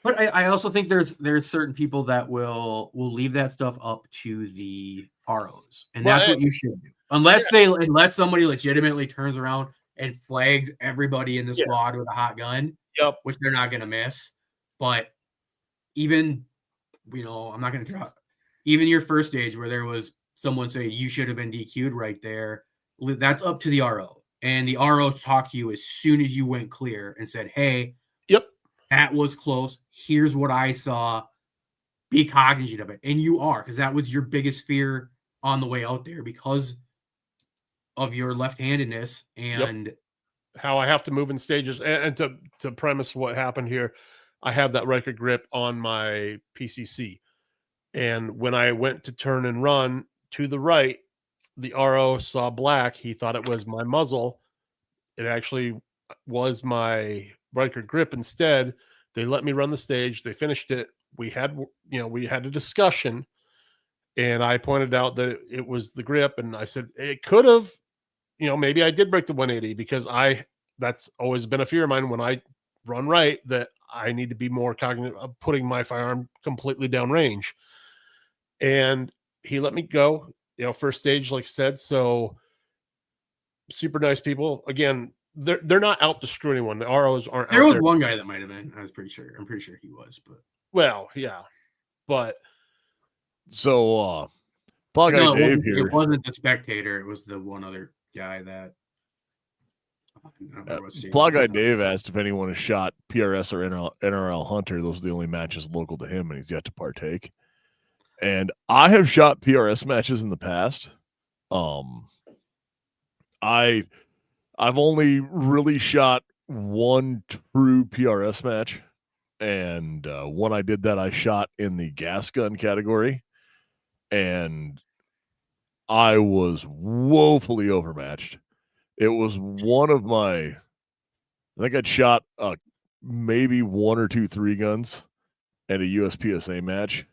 But I also think there's certain people that will leave that stuff up to the ROs, and that's what you should do. Unless somebody legitimately turns around and flags everybody in the squad with a hot gun, which they're not gonna miss. But even I'm not gonna drop even your first stage where there was someone say you should have been DQ'd right there. That's up to the RO, and the RO talked to you as soon as you went clear and said, "Hey, that was close. Here's what I saw. Be cognizant of it." And you are, because that was your biggest fear on the way out there because of your left-handedness and how I have to move in stages. And to premise what happened here, I have that record grip on my PCC. And when I went to turn and run to the right, the RO saw black. He thought it was my muzzle. It actually was my record grip instead. They let me run the stage. They finished it. We had a discussion, and I pointed out that it was the grip, and I said it could have, maybe I did break the 180 because that's always been a fear of mine when I run right, that I need to be more cognizant of putting my firearm completely down range. And he let me go, first stage, like I said. So super nice people. Again, they're not out to screw anyone. The ROs aren't. There was one guy that might have been. I'm pretty sure he was, but but so Paul Guy Dave here. It wasn't the spectator. It was the one other guy that. Paul Guy Dave asked if anyone has shot PRS or NRL Hunter. Those are the only matches local to him, and he's yet to partake. And I have shot PRS matches in the past. I've only really shot one true PRS match, and when I did that, I shot in the gas gun category, and I was woefully overmatched. It was one of my, I think I'd shot maybe 1 or 2 3 guns at a USPSA match,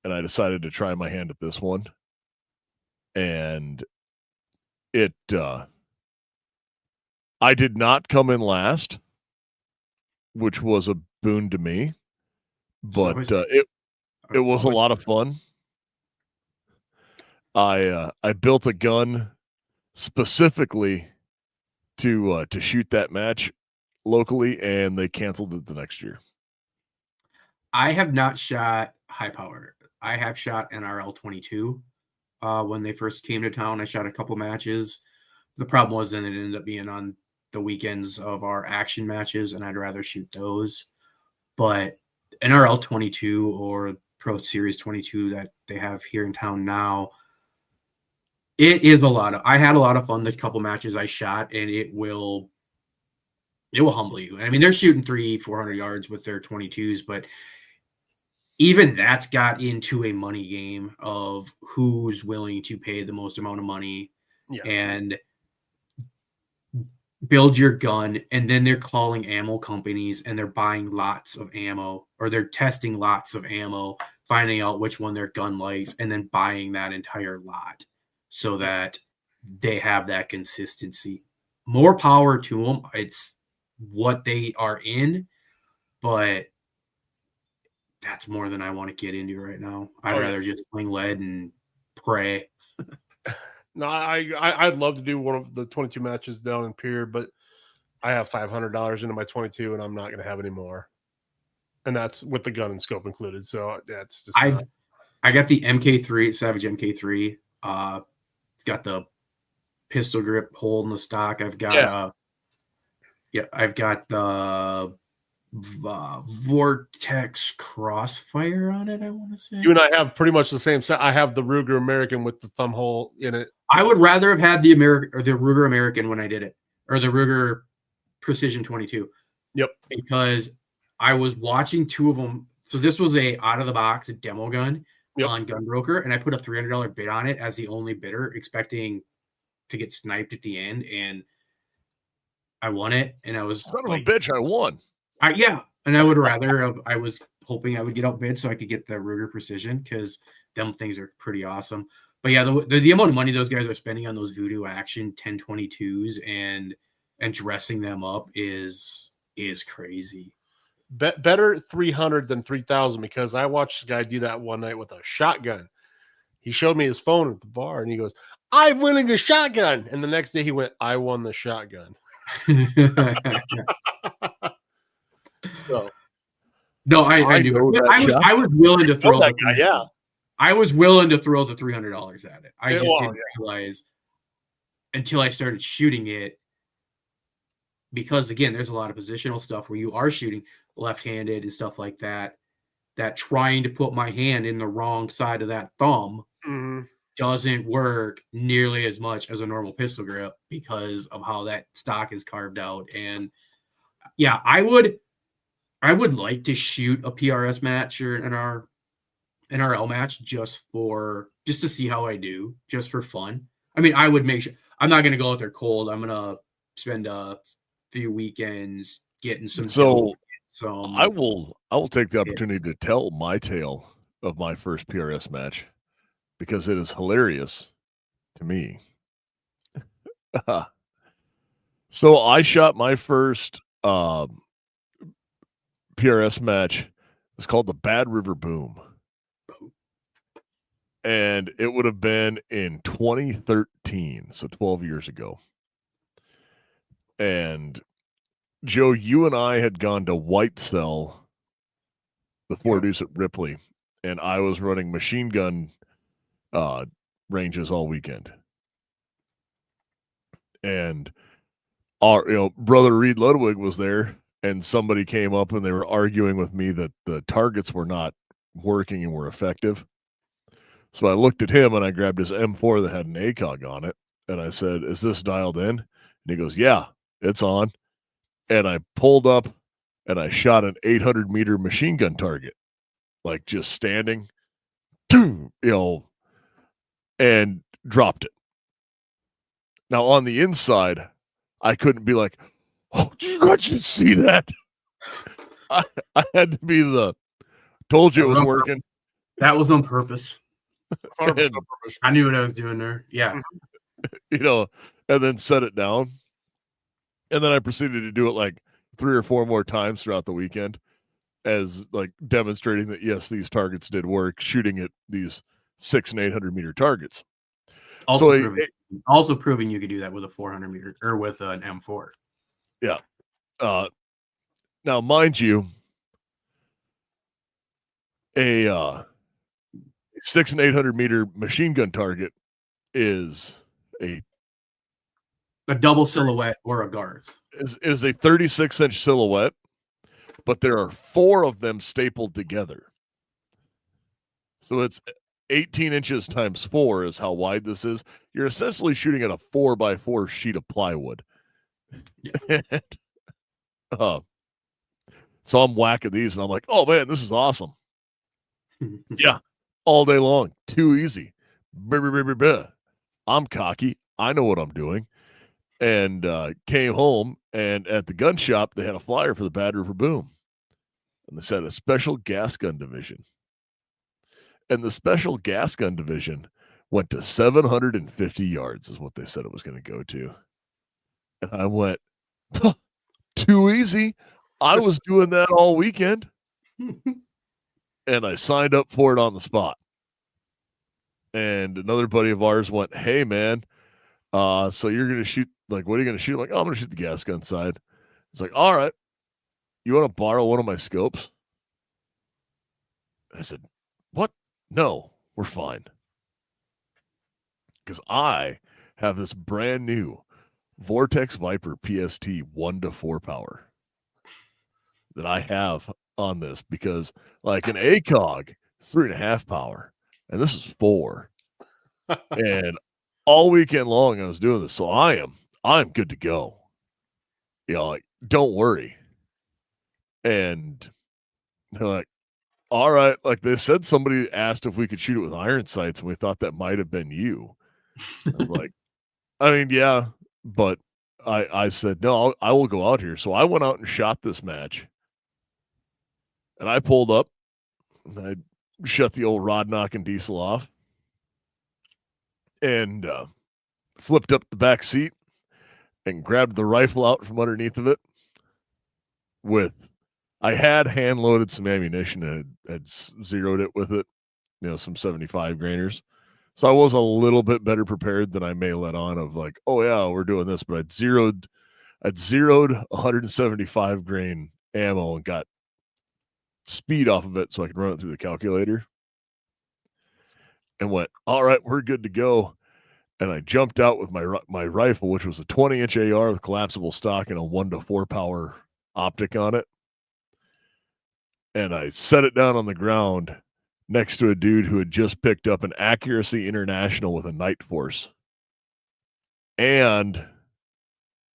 and I decided to try my hand at this one, and I did not come in last, which was a boon to me, but it was a lot of fun. I built a gun specifically to shoot that match locally, and they canceled it the next year. I have not shot high power. I have shot NRL 22 when they first came to town. I shot a couple matches. The problem was then it ended up being on the weekends of our action matches, and I'd rather shoot those. But NRL 22 or Pro Series 22 that they have here in town now, it is I had a lot of fun the couple matches I shot, and it will humble you. I mean, they're shooting 300-400 yards with their 22s, but even that's got into a money game of who's willing to pay the most amount of money and build your gun. And then they're calling ammo companies and they're buying lots of ammo, or they're testing lots of ammo, finding out which one their gun likes, and then buying that entire lot so that they have that consistency. More power to them. It's what they are in, but that's more than I want to get into right now. I'd rather just fling lead and pray. No, I'd love to do one of the 22 matches down in Pier, but I have $500 into my 22, and I'm not going to have any more. And that's with the gun and scope included. So that's just. I got the MK3, Savage MK3. It's got the pistol grip hole in the stock. I've got I've got the Vortex Crossfire on it, I want to say. You and I have pretty much the same set. I have the Ruger American with the thumb hole in it. I would rather have had the American or the Ruger American when I did it, or the Ruger Precision 22. Yep. Because I was watching two of them. So this was a out of the box demo gun on Gunbroker, and I put a $300 bid on it as the only bidder, expecting to get sniped at the end, and I won it. And I was son of a bitch, I won. And I would rather have, I was hoping I would get outbid so I could get the Ruger Precision, because them things are pretty awesome. But yeah, the amount of money those guys are spending on those Voodoo Action 1022s and dressing them up is crazy. Better 300 than 3,000, because I watched a guy do that one night with a shotgun. He showed me his phone at the bar and he goes, "I'm winning a shotgun." And the next day he went, "I won the shotgun." So no, I knew it. I was willing to throw that guy. Yeah, I was willing to throw the $300 at it. I just didn't realize until I started shooting it, because again, there's a lot of positional stuff where you are shooting left-handed and stuff like that. That trying to put my hand in the wrong side of that thumb doesn't work nearly as much as a normal pistol grip because of how that stock is carved out. And yeah, I would like to shoot a PRS match or an NRL match just to see how I do, just for fun. I mean, I would make sure I'm not going to go out there cold. I'm going to spend a few weekends getting some. I will take the opportunity to tell my tale of my first PRS match, because it is hilarious to me. So I shot my first PRS match. It's called the Bad River Boom. And it would have been in 2013, so 12 years ago. And Joe, you and I had gone to White Cell, the Fort Deuce at Ripley, and I was running machine gun ranges all weekend. And our brother Reed Ludwig was there, and somebody came up and they were arguing with me that the targets were not working and were effective. So I looked at him and I grabbed his M4 that had an ACOG on it, and I said, "Is this dialed in?" And he goes, "Yeah, it's on." And I pulled up and I shot an 800-meter machine gun target, like just standing, and dropped it. Now on the inside, I couldn't be like, "Oh, did you guys just see that?" I had to be told you it was working. That was on purpose. And, I knew what I was doing there. Yeah. And then set it down. And then I proceeded to do it like 3 or 4 more times throughout the weekend, as like demonstrating that, yes, these targets did work, shooting at these 600 and 800 meter targets. Also proving you could do that with a 400 meter or with an M4. Yeah. Now, mind you, a 600 and 800 meter machine gun target is a double silhouette or a Garth. Is a 36-inch silhouette, but there are 4 of them stapled together. So it's 18 inches times 4 is how wide this is. You're essentially shooting at a 4x4 sheet of plywood. So I'm whacking these and I'm like, "Oh man, this is awesome." Yeah, all day long. Too easy. I'm cocky. I know what I'm doing. And came home, and at the gun shop, they had a flyer for the Bad River Boom. And they said a special gas gun division. And the special gas gun division went to 750 yards is what they said it was going to go to. And I went, too easy. I was doing that all weekend. And I signed up for it on the spot. And another buddy of ours went, "Hey, man, so you're going to shoot, like, what are you going to shoot?" I'm like, "Oh, I'm going to shoot the gas gun side." It's like, "All right, you want to borrow one of my scopes?" I said, "What? No, we're fine." Because I have this brand new Vortex Viper PST 1-to-4 power. that I have on this because, like, an ACOG is 3.5 power, and this is 4. And all weekend long I was doing this, so I'm good to go. You know, like, don't worry. And they're like, all right, like they said, somebody asked if we could shoot it with iron sights, and we thought that might have been you. I was like, I mean, yeah, but I said, no, I will go out here. So I went out and shot this match. And I pulled up and I shut the old rod knocking diesel off and flipped up the back seat and grabbed the rifle out from underneath of it I had hand loaded some ammunition and had zeroed it with it, some 75 grainers. So I was a little bit better prepared than I may let on of like, oh yeah, we're doing this, but I'd zeroed 175 grain ammo and got speed off of it so I could run it through the calculator and went, all right, we're good to go. And I jumped out with my rifle, which was a 20-inch AR with collapsible stock and a 1-to-4 power optic on it. And I set it down on the ground next to a dude who had just picked up an Accuracy International with a Night Force. And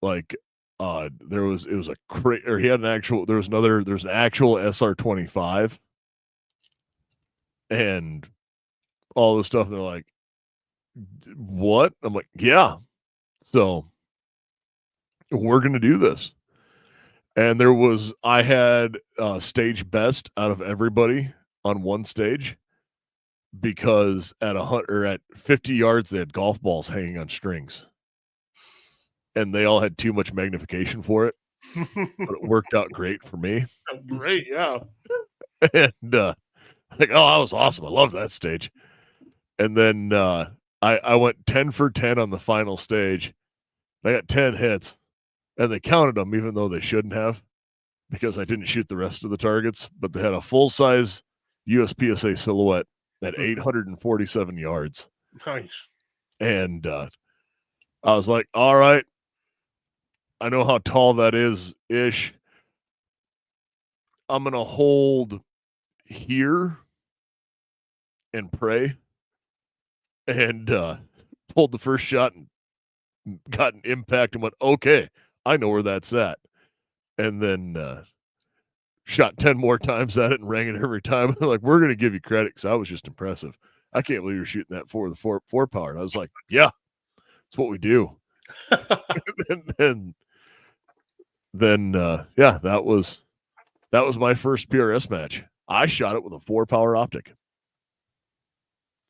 like there was an actual SR-25 and all this stuff. And they're like, what? I'm like, yeah. So we're going to do this. And I had stage best out of everybody on one stage because at 50 yards, they had golf balls hanging on strings. And they all had too much magnification for it. But it worked out great for me. Great, yeah. And like, oh, that was awesome. I love that stage. And then I went 10 for 10 on the final stage. I got 10 hits. And they counted them even though they shouldn't have because I didn't shoot the rest of the targets. But they had a full-size USPSA silhouette at 847 yards. Nice. And I was like, all right, I know how tall that is-ish. I'm going to hold here and pray. And pulled the first shot and got an impact and went, okay, I know where that's at. And then shot 10 more times at it and rang it every time. Like, we're going to give you credit because I was just impressive. I can't believe you're shooting that for the four power. And I was like, yeah, that's what we do. and then that was my first PRS match. I shot it with a 4-power optic.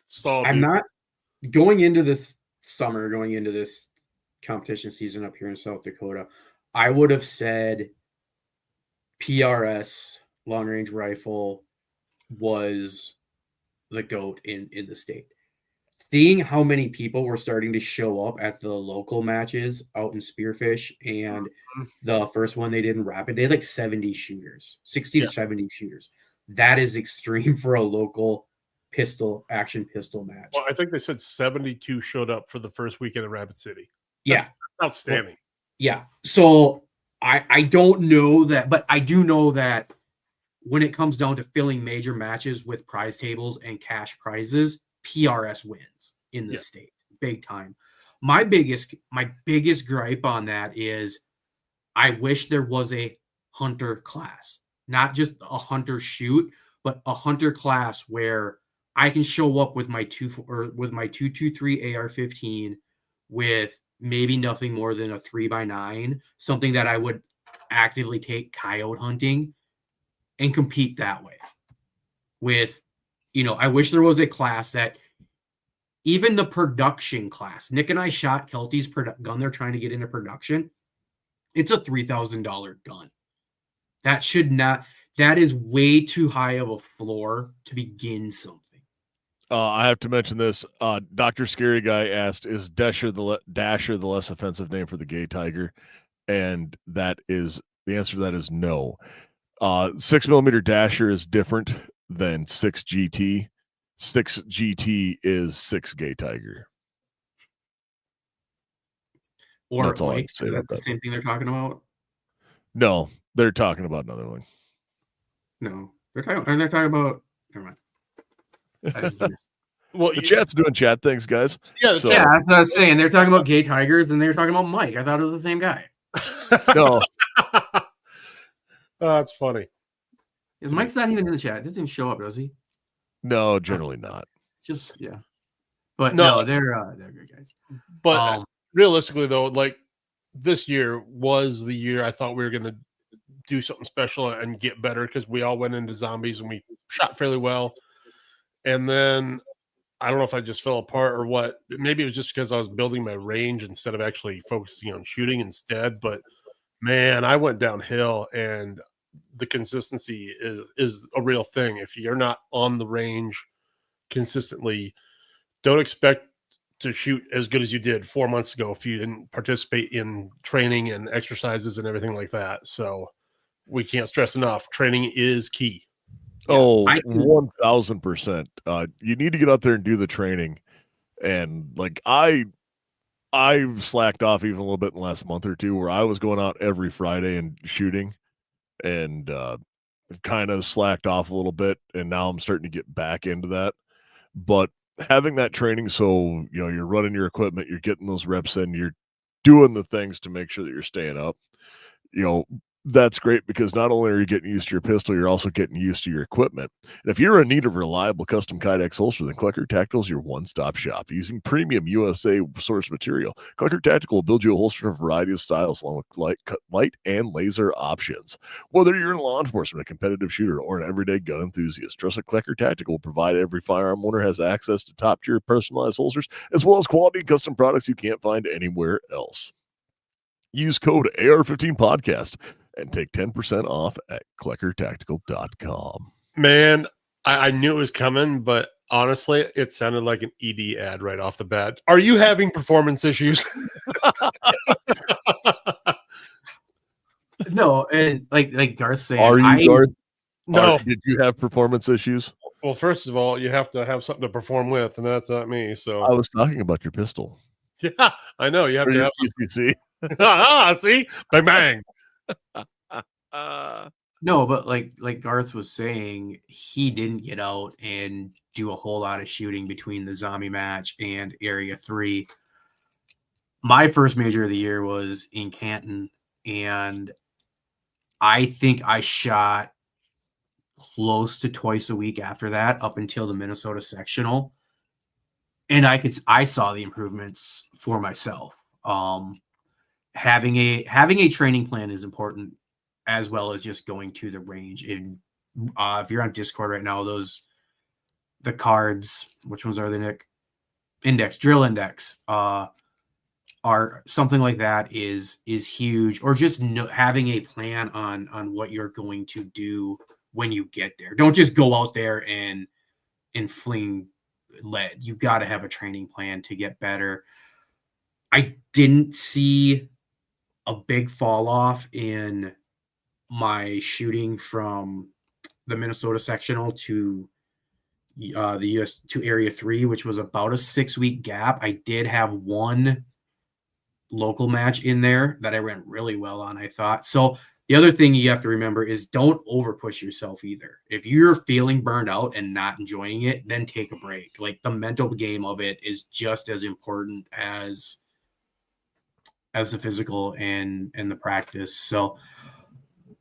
So I'm not going into this summer, going into this competition season up here in South Dakota. I would have said PRS long range rifle was the GOAT in the state. Seeing how many people were starting to show up at the local matches out in Spearfish and the first one they did in Rapid, they had like 70 shooters, 60 to 70 shooters. That is extreme for a local action pistol match. Well, I think they said 72 showed up for the first weekend in Rapid City. That's outstanding. Yeah. So I don't know that, but I do know that when it comes down to filling major matches with prize tables and cash prizes, PRS wins in the state big time. My biggest gripe on that is I wish there was a hunter class, not just a hunter shoot, but a hunter class where I can show up with my 223 AR-15 with maybe nothing more than a 3x9, something that I would actively take coyote hunting and compete that way. With, I wish there was a class that even the production class, Nick and I shot Kelty's gun they're trying to get into production. It's a $3,000 gun. That is way too high of a floor to begin something. I have to mention this. Dr. Scary Guy asked, is Dasher the less offensive name for the gay tiger? And the answer to that is no. 6mm Dasher is different than 6 GT. 6 GT is 6 gay tiger. Or that's all like, I say is about that the that. same thing they're talking about? No, they're talking about another one. No, they're talking about. Never mind. I didn't hear this. Well, The chat's doing chat things, guys. yeah, So, Yeah, that's what I was saying. They're talking about gay tigers, and they were talking about Mike. I thought it was the same guy. no, oh, that's funny. Is Mike's not even in the chat? It doesn't even show up, does he? no, generally not. Just yeah. But No. no, they're good guys. But realistically, though, like this year was the year I thought we were going to do something special and get better because we all went into zombies and we shot fairly well. And then I don't know if I just fell apart or what. Maybe it was just because I was building my range instead of actually focusing on shooting instead. But man, I went downhill, and the consistency is a real thing. If you're not on the range consistently, don't expect to shoot as good as you did 4 months ago if you didn't participate in training and exercises and everything like that. So we can't stress enough. Training is key. Oh, 1,000%. You need to get out there and do the training. And like I slacked off even a little bit in the last month or two where I was going out every Friday and shooting, and kind of slacked off a little bit. And now I'm starting to get back into that. But having that training, so you're running your equipment, you're getting those reps in, you're doing the things to make sure that you're staying up. That's great because not only are you getting used to your pistol, you're also getting used to your equipment. And if you're in need of reliable custom Kydex holster, then Klecker Tactical is your one-stop shop. Using premium USA source material, Klecker Tactical will build you a holster in a variety of styles along with light and laser options. Whether you're in law enforcement, a competitive shooter, or an everyday gun enthusiast, trust that Klecker Tactical will provide every firearm owner has access to top-tier personalized holsters, as well as quality custom products you can't find anywhere else. Use code AR-15 podcast and take 10% off at kleckertactical.com. Man, I knew it was coming, but honestly, it sounded like an ED ad right off the bat. Are you having performance issues? No, and like Garth saying, Are you, Garth? No. Did you have performance issues? Well, first of all, you have to have something to perform with, and that's not me. So I was talking about your pistol. yeah, I know you have to have PCC. See, bang bang. No, but like Garth was saying, he didn't get out and do a whole lot of shooting between the zombie match and Area 3. My first major of the year was in Canton, and I think I shot close to twice a week after that up until the Minnesota sectional. And I saw the improvements for myself. Having a training plan is important, as well as just going to the range. And if you're on Discord right now, the cards, which ones are they, Nick? Drill index, are something like that is huge. Or just having a plan on what you're going to do when you get there. Don't just go out there and fling lead. You got to have a training plan to get better. I didn't see a big fall off in my shooting from the Minnesota sectional to the US to Area 3, which was about a 6-week gap. I did have one local match in there that I ran really well on, I thought. So the other thing you have to remember is don't overpush yourself either. If you're feeling burned out and not enjoying it, then take a break. Like, the mental game of it is just as important as the physical and the practice. So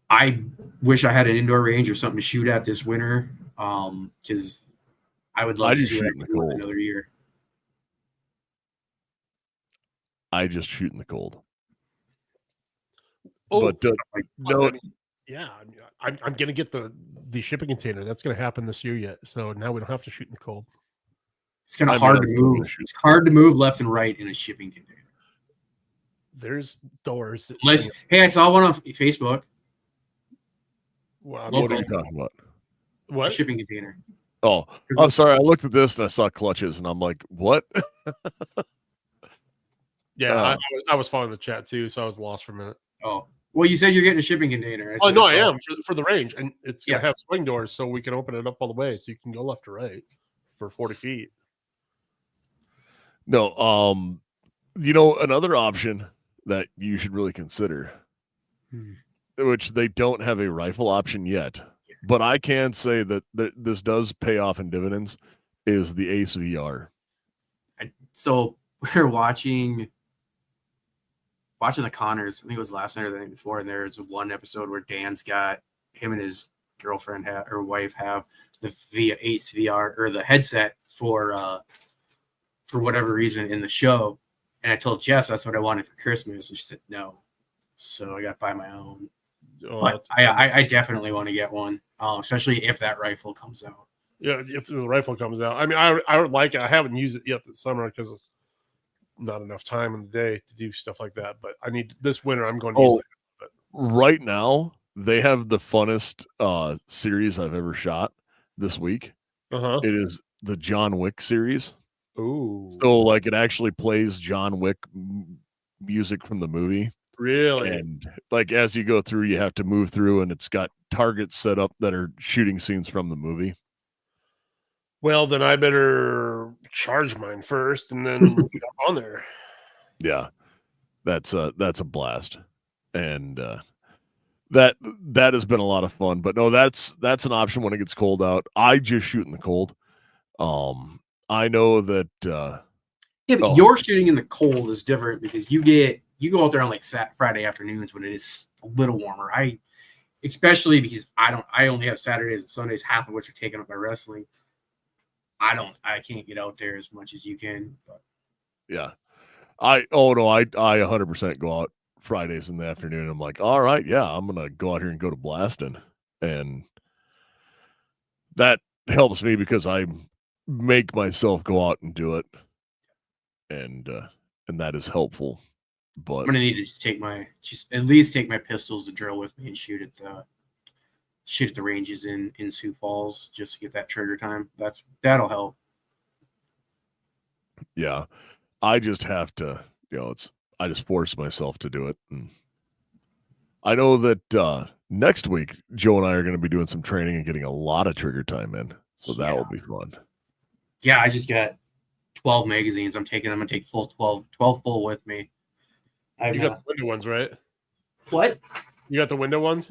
I wish I had an indoor range or something to shoot at this winter, because I would love to see it another year. I just shoot in the cold. Oh, but no, yeah, I'm gonna get the shipping container. That's gonna happen this year yet. So now we don't have to shoot in the cold. It's kind of hard to move. It's hard to move left and right in a shipping container. There's doors. Hey, I saw one on Facebook. Wow, what are you talking about? What? A shipping container. Oh, I'm sorry. I looked at this and I saw clutches, and I'm like, what? Yeah, I was following the chat too, so I was lost for a minute. Oh, well, you said you're getting a shipping container. Oh, no, I am for the range, and it's gonna have swing doors, so we can open it up all the way, so you can go left to right for 40 feet. No, another option that you should really consider, which they don't have a rifle option yet, but I can say that this does pay off in dividends. Is the Ace VR? So we're watching the Connors. I think it was last night or the night before, and there's one episode where Dan's got him and his girlfriend or wife have the Ace VR or the headset for whatever reason in the show. And I told Jess that's what I wanted for Christmas, and she said no. So I got to buy my own. But I definitely want to get one, especially if that rifle comes out. Yeah, if the rifle comes out. I mean, I would like it. I haven't used it yet this summer because it's not enough time in the day to do stuff like that. But I need this winter. I'm going to use it. Right now, they have the funnest series I've ever shot this week. It is the John Wick series. Ooh. So, like, it actually plays John Wick music from the movie. Really? And, like, as you go through, you have to move through, and it's got targets set up that are shooting scenes from the movie. Well, then I better charge mine first and then get up on there. Yeah, that's a blast, and that has been a lot of fun. But no, that's an option when it gets cold out. I just shoot in the cold. I know that. Yeah, but your shooting in the cold is different because you go out there on like Friday afternoons when it is a little warmer. Especially because I only have Saturdays and Sundays, half of which are taken up by wrestling. I can't get out there as much as you can. But. Yeah. I 100% go out Fridays in the afternoon. I'm like, all right, yeah, I'm going to go out here and go to blasting. And that helps me because I make myself go out and do it. And that is helpful. But I'm going to need to at least take my pistols to drill with me and shoot at the ranges in Sioux Falls just to get that trigger time. That'll help. Yeah. I just have to, I just force myself to do it. And I know that next week, Joe and I are going to be doing some training and getting a lot of trigger time in. So that will be fun. Yeah. I just got 12 magazines. I'm going to take full 12 full with me. You got the window ones, right? What? You got the window ones?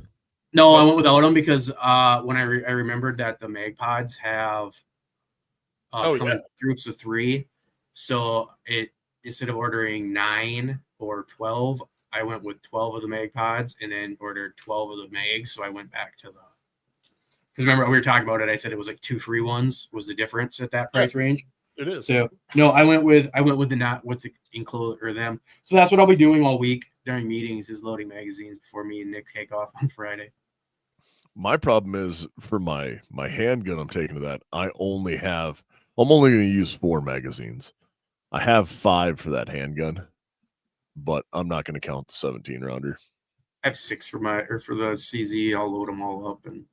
No, I went without them because when I remembered that the mag pods have come in groups of 3. So instead of ordering 9 or 12, I went with 12 of the mag pods and then ordered 12 of the mags. So I went back to because remember we were talking about it. I said it was like 2 free ones was the difference at that price range. It is. So no, I went with the include or them. So that's what I'll be doing all week during meetings is loading magazines before me and Nick take off on Friday. My problem is for my handgun I'm taking to that, I'm only going to use 4 magazines. I have 5 for that handgun, but I'm not going to count the 17 rounder. I have 6 for the CZ. I'll load them all up and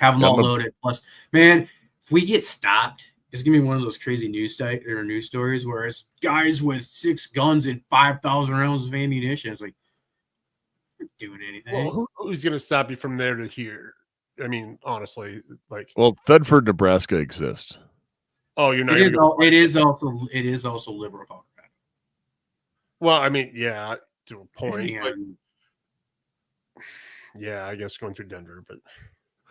have them all loaded. Plus, man, if we get stopped, it's gonna be one of those crazy news stories where it's guys with 6 guns and 5,000 rounds of ammunition. It's like, you're doing anything. Well, who's gonna stop you from there to here? I mean, honestly, like. Well, Thedford, Nebraska exists. Oh, you're not. It is also liberal Colorado. Well, I mean, yeah, to a point. Yeah. But yeah, I guess going through Denver, but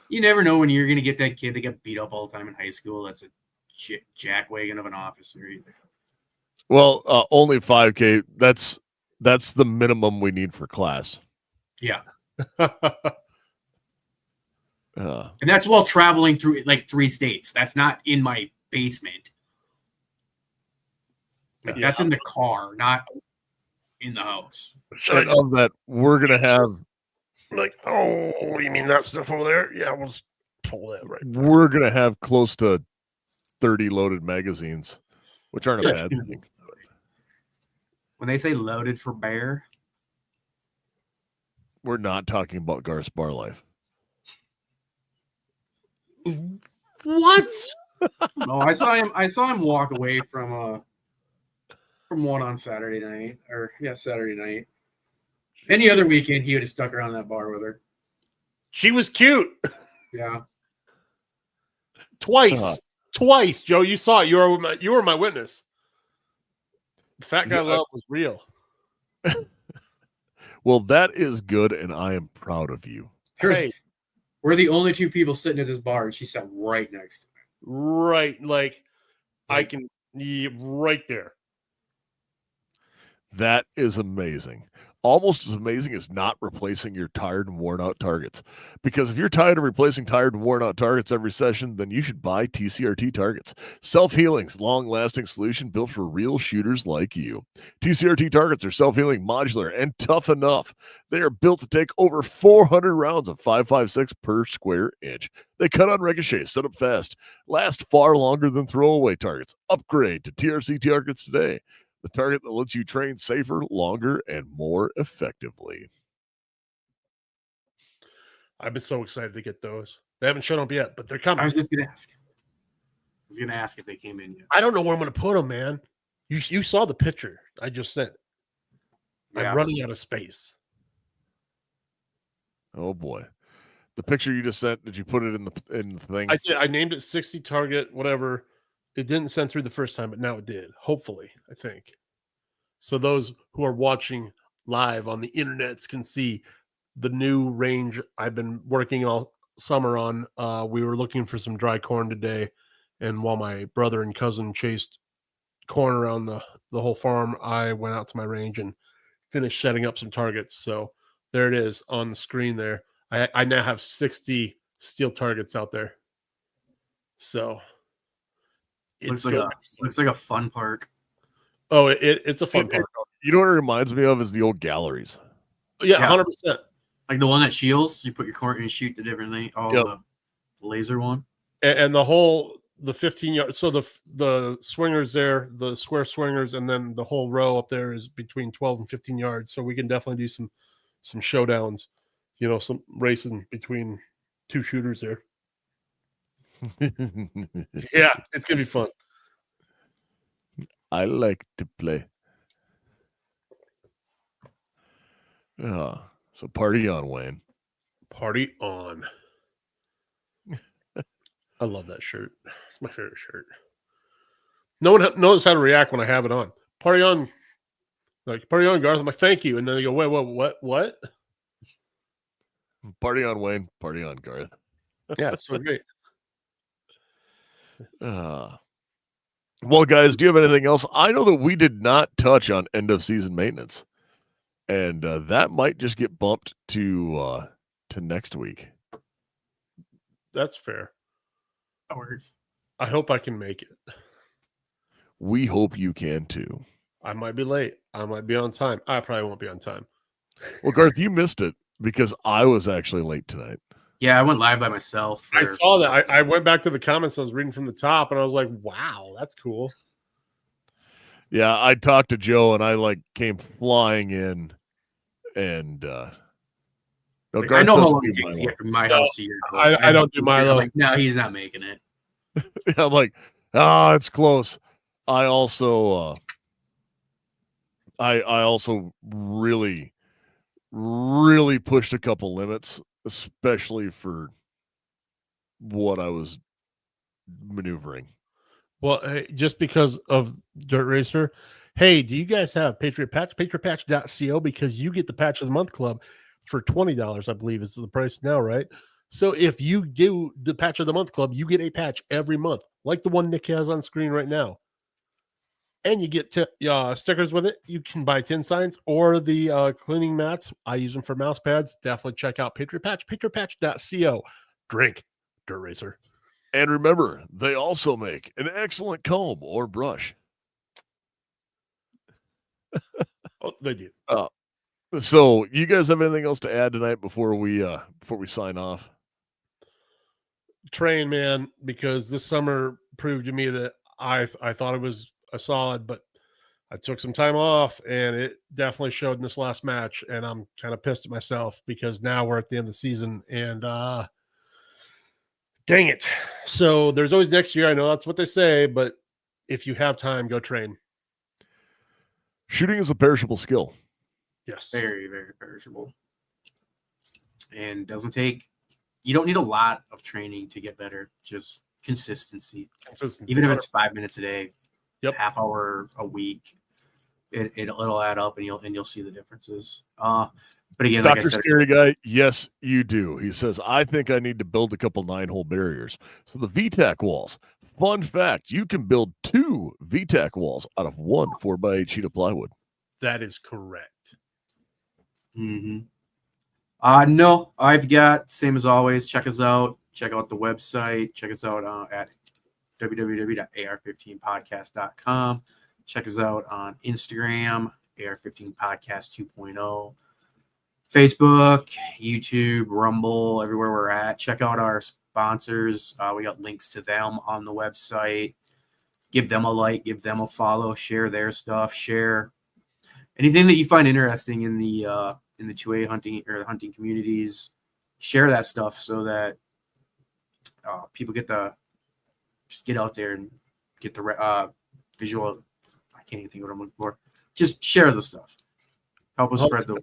you never know when you're gonna get that kid that got beat up all the time in high school. That's a jackwagon of an officer either. Well, only 5K. That's the minimum we need for class. Yeah. And that's while traveling through like 3 states. That's not in my basement. Like that's in the car, not in the house. And of that, we're gonna have like, oh, you mean that stuff over there? Yeah, we'll just pull that right. We're gonna have close to 30 loaded magazines, which aren't a bad thing. When they say loaded for bear, we're not talking about Garth's bar life. What? No, I saw him walk away from one on Saturday night. Saturday night. Any other weekend, he would have stuck around that bar with her. She was cute. Yeah. Twice, Joe. You saw it. You were my witness. The fat guy love was real. Well, that is good, and I am proud of you. Hey, We're the only two people sitting at this bar, and she sat right next to me. Right, like I can right there. That is amazing. Almost as amazing as not replacing your tired and worn out targets. Because if you're tired of replacing tired and worn out targets every session, then you should buy TCRT targets. Self-healing's long-lasting solution built for real shooters like you. TCRT targets are self-healing, modular, and tough enough. They are built to take over 400 rounds of 5.56 per square inch. They cut on ricochet, set up fast, last far longer than throwaway targets. Upgrade to TRC targets today. The target that lets you train safer, longer, and more effectively. I've been so excited to get those. They haven't shown up yet, but they're coming. I was just going to ask. I was going to ask if they came in yet. I don't know where I'm going to put them, man. You saw the picture I just sent. Yeah. I'm running out of space. Oh boy, the picture you just sent. Did you put it in the thing? I did. I named it 60 target, whatever. It didn't send through the first time, but now it did. Hopefully, I think. So those who are watching live on the internets can see the new range I've been working all summer on. We were looking for some dry corn today, and while my brother and cousin chased corn around the whole farm, I went out to my range and finished setting up some targets. So there it is on the screen there. I now have 60 steel targets out there. So Looks like a fun park. Oh, it's a fun park. You know what it reminds me of is the old galleries. Yeah, Yeah. 100%. Like the one that shields, you put your corn and shoot the different thing. Oh, Yep. the laser one. And the 15 yard. So the swingers there, the square swingers, and then the whole row up there is between 12 and 15 yards. So we can definitely do some showdowns, some racing between two shooters there. Yeah, it's going to be fun. I like to play. So party on, Wayne. Party on. I love that shirt. It's my favorite shirt. No one knows how to react when I have it on. Party on. Like, party on, Garth. I'm like, thank you. And then they go, wait, what? Party on, Wayne. Party on, Garth. Yeah, it's so great. Well, guys, do you have anything else? I know that we did not touch on end of season maintenance, and that might just get bumped to next week. That's fair. That works. I hope I can make it. We hope you can too. I might be late. I might be on time. I probably won't be on time. Well, Garth, you missed it because I was actually late tonight. Yeah, I went live by myself. I saw that. I went back to the comments. I was reading from the top, and I was like, wow, that's cool. Yeah, I talked to Joe, and I came flying in, and I know how long it takes to get from my house to your house. I don't do Milo. Like, no, he's not making it. I'm like, it's close. I also really, really pushed a couple limits, especially for what I was maneuvering. Well, hey, just because of Dirt Racer, hey, do you guys have Patriot Patch? PatriotPatch.co, because you get the Patch of the Month Club for $20, I believe is the price now, right? So if you do the Patch of the Month Club, you get a patch every month, like the one Nick has on screen right now. And you get stickers with it. You can buy tin signs or the cleaning mats. I use them for mouse pads. Definitely check out Patriot Patch, PatriotPatch.co. Drink, Dirt Racer. And remember, they also make an excellent comb or brush. Oh, they do. So, you guys have anything else to add tonight before we sign off? Train, man, because this summer proved to me that I thought it was a solid, but I took some time off, and it definitely showed in this last match. And I'm kind of pissed at myself because now we're at the end of the season, and dang it. So there's always next year. I know that's what they say, but if you have time, go train. Shooting is a perishable skill. Yes. Very, very perishable. And you don't need a lot of training to get better. Just consistency. Even if it's 5 minutes a day, yep, half hour a week. it'll add up, and you'll see the differences. But again, like I Dr. said, Scary Guy, yes, you do. He says, I think I need to build a couple 9-hole barriers. So the VTAC walls. Fun fact, you can build 2 VTAC walls out of 1 4x8 sheet of plywood. That is correct. no, I've got, same as always, check us out. Check out the website. Check us out at www.ar15podcast.com. Check us out on Instagram, AR15 Podcast 2.0. Facebook, YouTube, Rumble, everywhere we're at. Check out our sponsors. We got links to them on the website. Give them a like, give them a follow, share their stuff, share anything that you find interesting in the 2A hunting or the hunting communities. Share that stuff so that people get out there and get the visual. I can't even think of what I'm looking for. Just share the stuff. Help us spread the.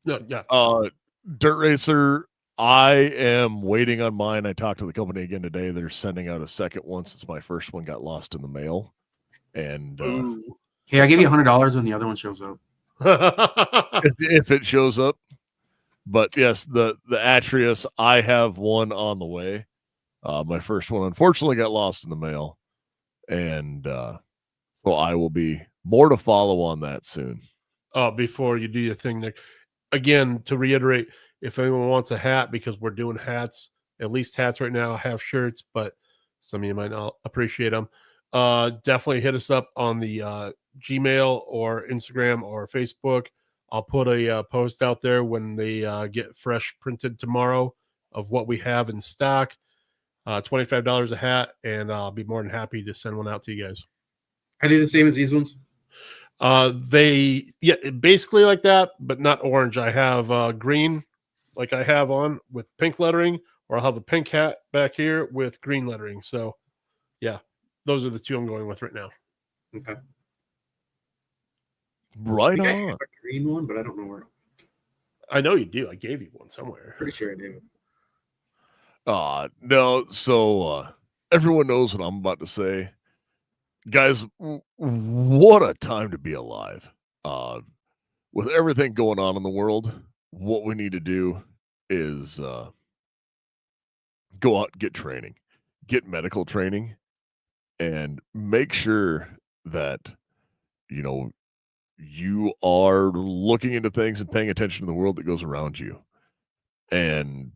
No, yeah. Dirt Racer, I am waiting on mine. I talked to the company again today. They're sending out a second one since my first one got lost in the mail. And hey, I give you $100 when the other one shows up. if it shows up. But yes, the Atrius, I have one on the way. My first one unfortunately got lost in the mail. And so I will be more to follow on that soon. Before you do your thing, Nick, again, to reiterate, if anyone wants a hat, because we're doing hats, at least hats right now, have shirts, but some of you might not appreciate them. Definitely hit us up on the Gmail or Instagram or Facebook. I'll put a post out there when they get fresh printed tomorrow of what we have in stock. $25 a hat, and I'll be more than happy to send one out to you guys. Are they the same as these ones? Basically like that, but not orange. I have green, like I have on with pink lettering, or I'll have a pink hat back here with green lettering. So, yeah, those are the two I'm going with right now. Okay. Right I on. have a green one, but I don't know where. I know you do. I gave you one somewhere. Pretty sure I do. No. So everyone knows what I'm about to say. Guys, what a time to be alive. With everything going on in the world, what we need to do is go out and get training, get medical training, and make sure that, you are looking into things and paying attention to the world that goes around you. And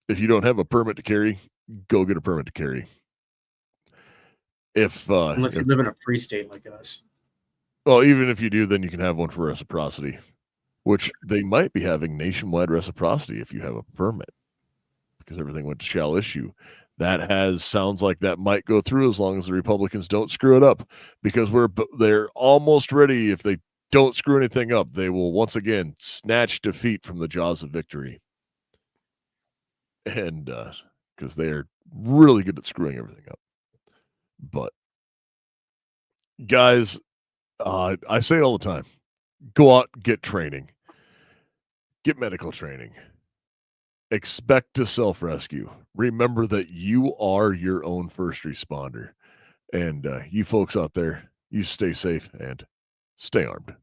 if you don't have a permit to carry, go get a permit to carry. Unless you live in a free state like us. Well, even if you do, then you can have one for reciprocity, which they might be having nationwide reciprocity if you have a permit, because everything went to shall issue. That sounds like that might go through as long as the Republicans don't screw it up, because they're almost ready. If they don't screw anything up, they will once again snatch defeat from the jaws of victory. And because they are really good at screwing everything up. But guys, I say it all the time, go out, get training, get medical training, expect to self-rescue. Remember that you are your own first responder. And you folks out there, you stay safe and stay armed.